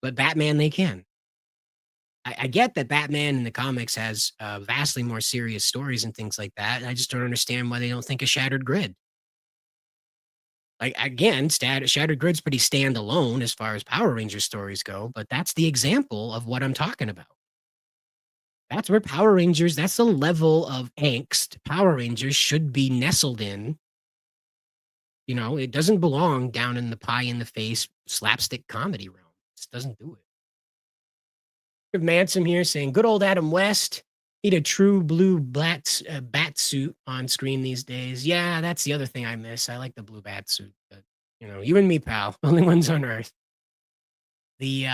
but Batman they can. I get that Batman in the comics has vastly more serious stories and things like that. And I just don't understand why they don't think a Shattered Grid. Like again, Shattered Grid's pretty standalone as far as Power Ranger stories go, but that's the example of what I'm talking about. That's where Power Rangers, that's the level of angst Power Rangers should be nestled in. You know, it doesn't belong down in the pie in the face slapstick comedy realm. It just doesn't do it. We have Manson here saying, good old Adam West. Need a true blue bat suit on screen these days. Yeah, that's the other thing I miss. I like the blue bat suit, but you know, you and me, pal, only ones on Earth. The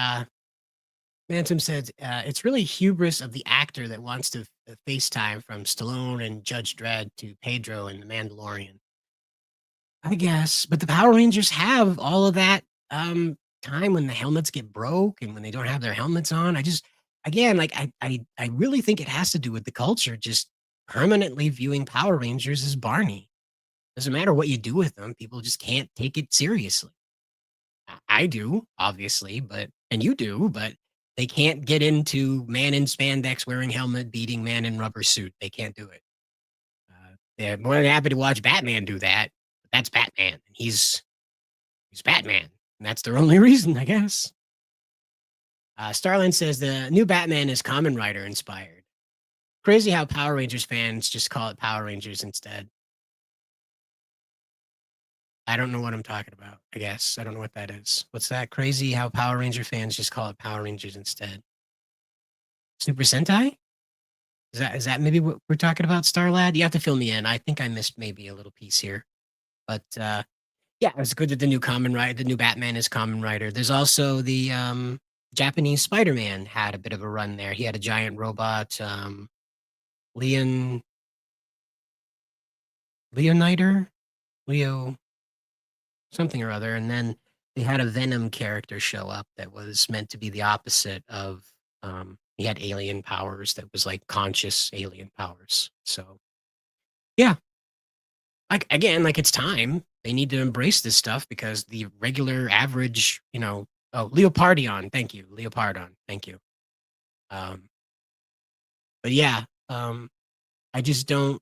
Manson said, it's really hubris of the actor that wants to FaceTime from Stallone and Judge Dredd to Pedro and the Mandalorian. I guess, but the Power Rangers have all of that time when the helmets get broke and when they don't have their helmets on. I just, again, like I really think it has to do with the culture just permanently viewing Power Rangers as Barney. Doesn't matter what you do with them, people just can't take it seriously. I do, obviously, and you do, but they can't get into man in spandex wearing helmet beating man in rubber suit. They can't do it. They're more than happy to watch Batman do that. But that's Batman. He's Batman. And that's their only reason, I guess. Starland says the new Batman is Kamen Rider inspired. Crazy how Power Rangers fans just call it Power Rangers instead. I don't know what I'm talking about, I guess. I don't know what that is. What's that? Crazy how Power Ranger fans just call it Power Rangers instead. Super Sentai? Is that maybe what we're talking about, Starlad? You have to fill me in. I think I missed maybe a little piece here. But yeah, it's good that the new Batman is Kamen Rider. There's also the Japanese Spider-Man had a bit of a run there. He had a giant robot, Leo something or other, and then they had a Venom character show up that was meant to be the opposite of he had alien powers that was like conscious alien powers. So yeah, like again, like it's time. They need to embrace this stuff because the regular average, you know, Leopardion, thank you. Leopardon, thank you. But yeah, I just don't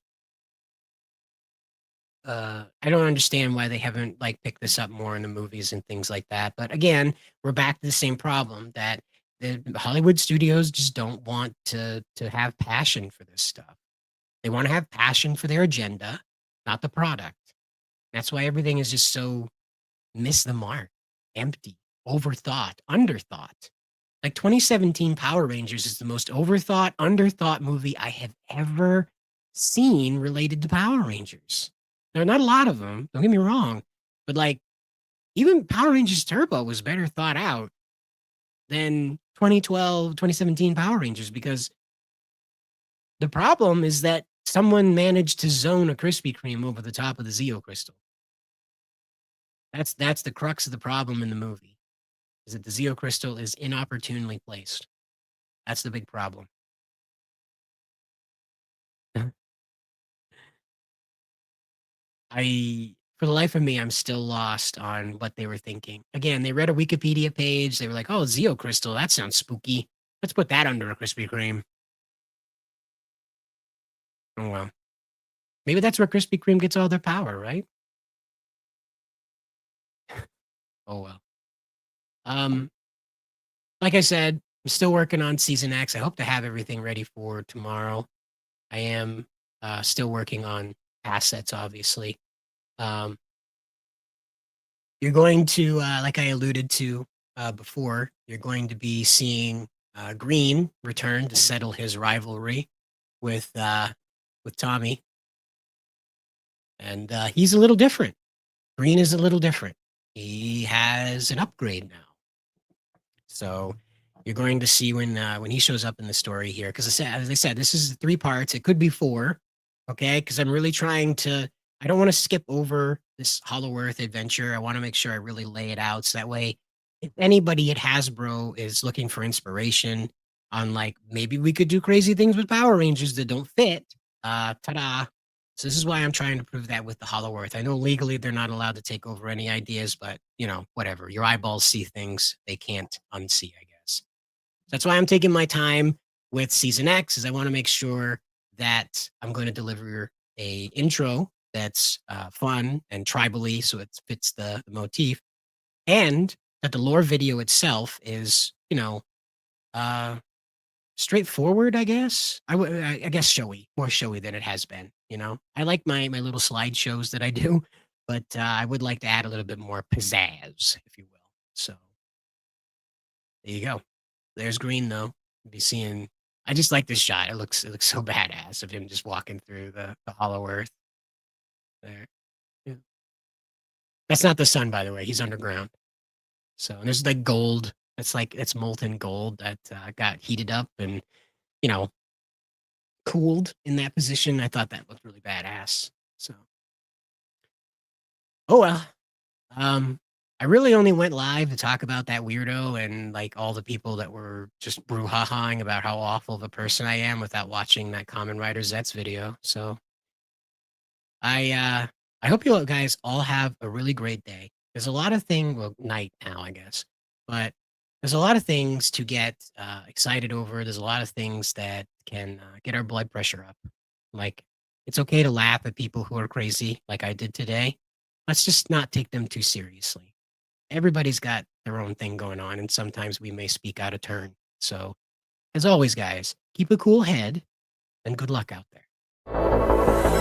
I don't understand why they haven't like picked this up more in the movies and things like that. But again, we're back to the same problem that the Hollywood studios just don't want to have passion for this stuff. They want to have passion for their agenda, not the product. That's why everything is just so miss the mark, empty, overthought, underthought. Like 2017 Power Rangers is the most overthought, underthought movie I have ever seen related to Power Rangers. There are not a lot of them, don't get me wrong, but like even Power Rangers Turbo was better thought out than 2012, 2017 Power Rangers because the problem is that someone managed to zone a Krispy Kreme over the top of the Zeo crystal. That's the crux of the problem in the movie, is that the Zeo crystal is inopportunely placed. That's the big problem. For the life of me, I'm still lost on what they were thinking. Again, they read a Wikipedia page. They were like, oh, Zeo crystal, that sounds spooky. Let's put that under a Krispy Kreme. Oh, well. Maybe that's where Krispy Kreme gets all their power, right? Oh, well. Like I said, I'm still working on Season X. I hope to have everything ready for tomorrow. I am still working on assets, obviously. You're going to, like I alluded to before, you're going to be seeing Green return to settle his rivalry with Tommy. And he's a little different. Green is a little different. He has an upgrade now. So you're going to see when he shows up in the story here, because as I said, this is 3 parts. It could be 4, okay? Because I'm really trying to. I don't want to skip over this Hollow Earth adventure. I want to make sure I really lay it out so that way, if anybody at Hasbro is looking for inspiration on like maybe we could do crazy things with Power Rangers that don't fit, ta-da! So this is why I'm trying to prove that with the Hollow Earth. I know legally they're not allowed to take over any ideas, but you know, whatever. Your eyeballs see things they can't unsee, I guess. That's why I'm taking my time with Season X, is I want to make sure that I'm going to deliver a intro that's fun and tribally, so it fits the motif, and that the lore video itself is, uh, straightforward, I guess. I guess showy, more showy than it has been. I like my little slideshows that I do, but I would like to add a little bit more pizzazz, if you will. So there you go. There's Green though. Be seeing. I just like this shot. It looks so badass of him just walking through the Hollow Earth. There. Yeah. That's not the sun, by the way. He's underground. So and there's like gold. It's molten gold that got heated up and you know cooled in that position. I thought that looked really badass. So oh well. Um, I really only went live to talk about that weirdo and like all the people that were just brouhahaing about how awful of a person I am without watching that Kamen Rider Zets video. So I hope you guys all have a really great day. There's a lot of things, well, night now, I guess, but there's a lot of things to get excited over. There's a lot of things that can get our blood pressure up. Like it's okay to laugh at people who are crazy, like I did today. Let's just not take them too seriously. Everybody's got their own thing going on, and sometimes we may speak out of turn. So, as always, guys, keep a cool head and good luck out there.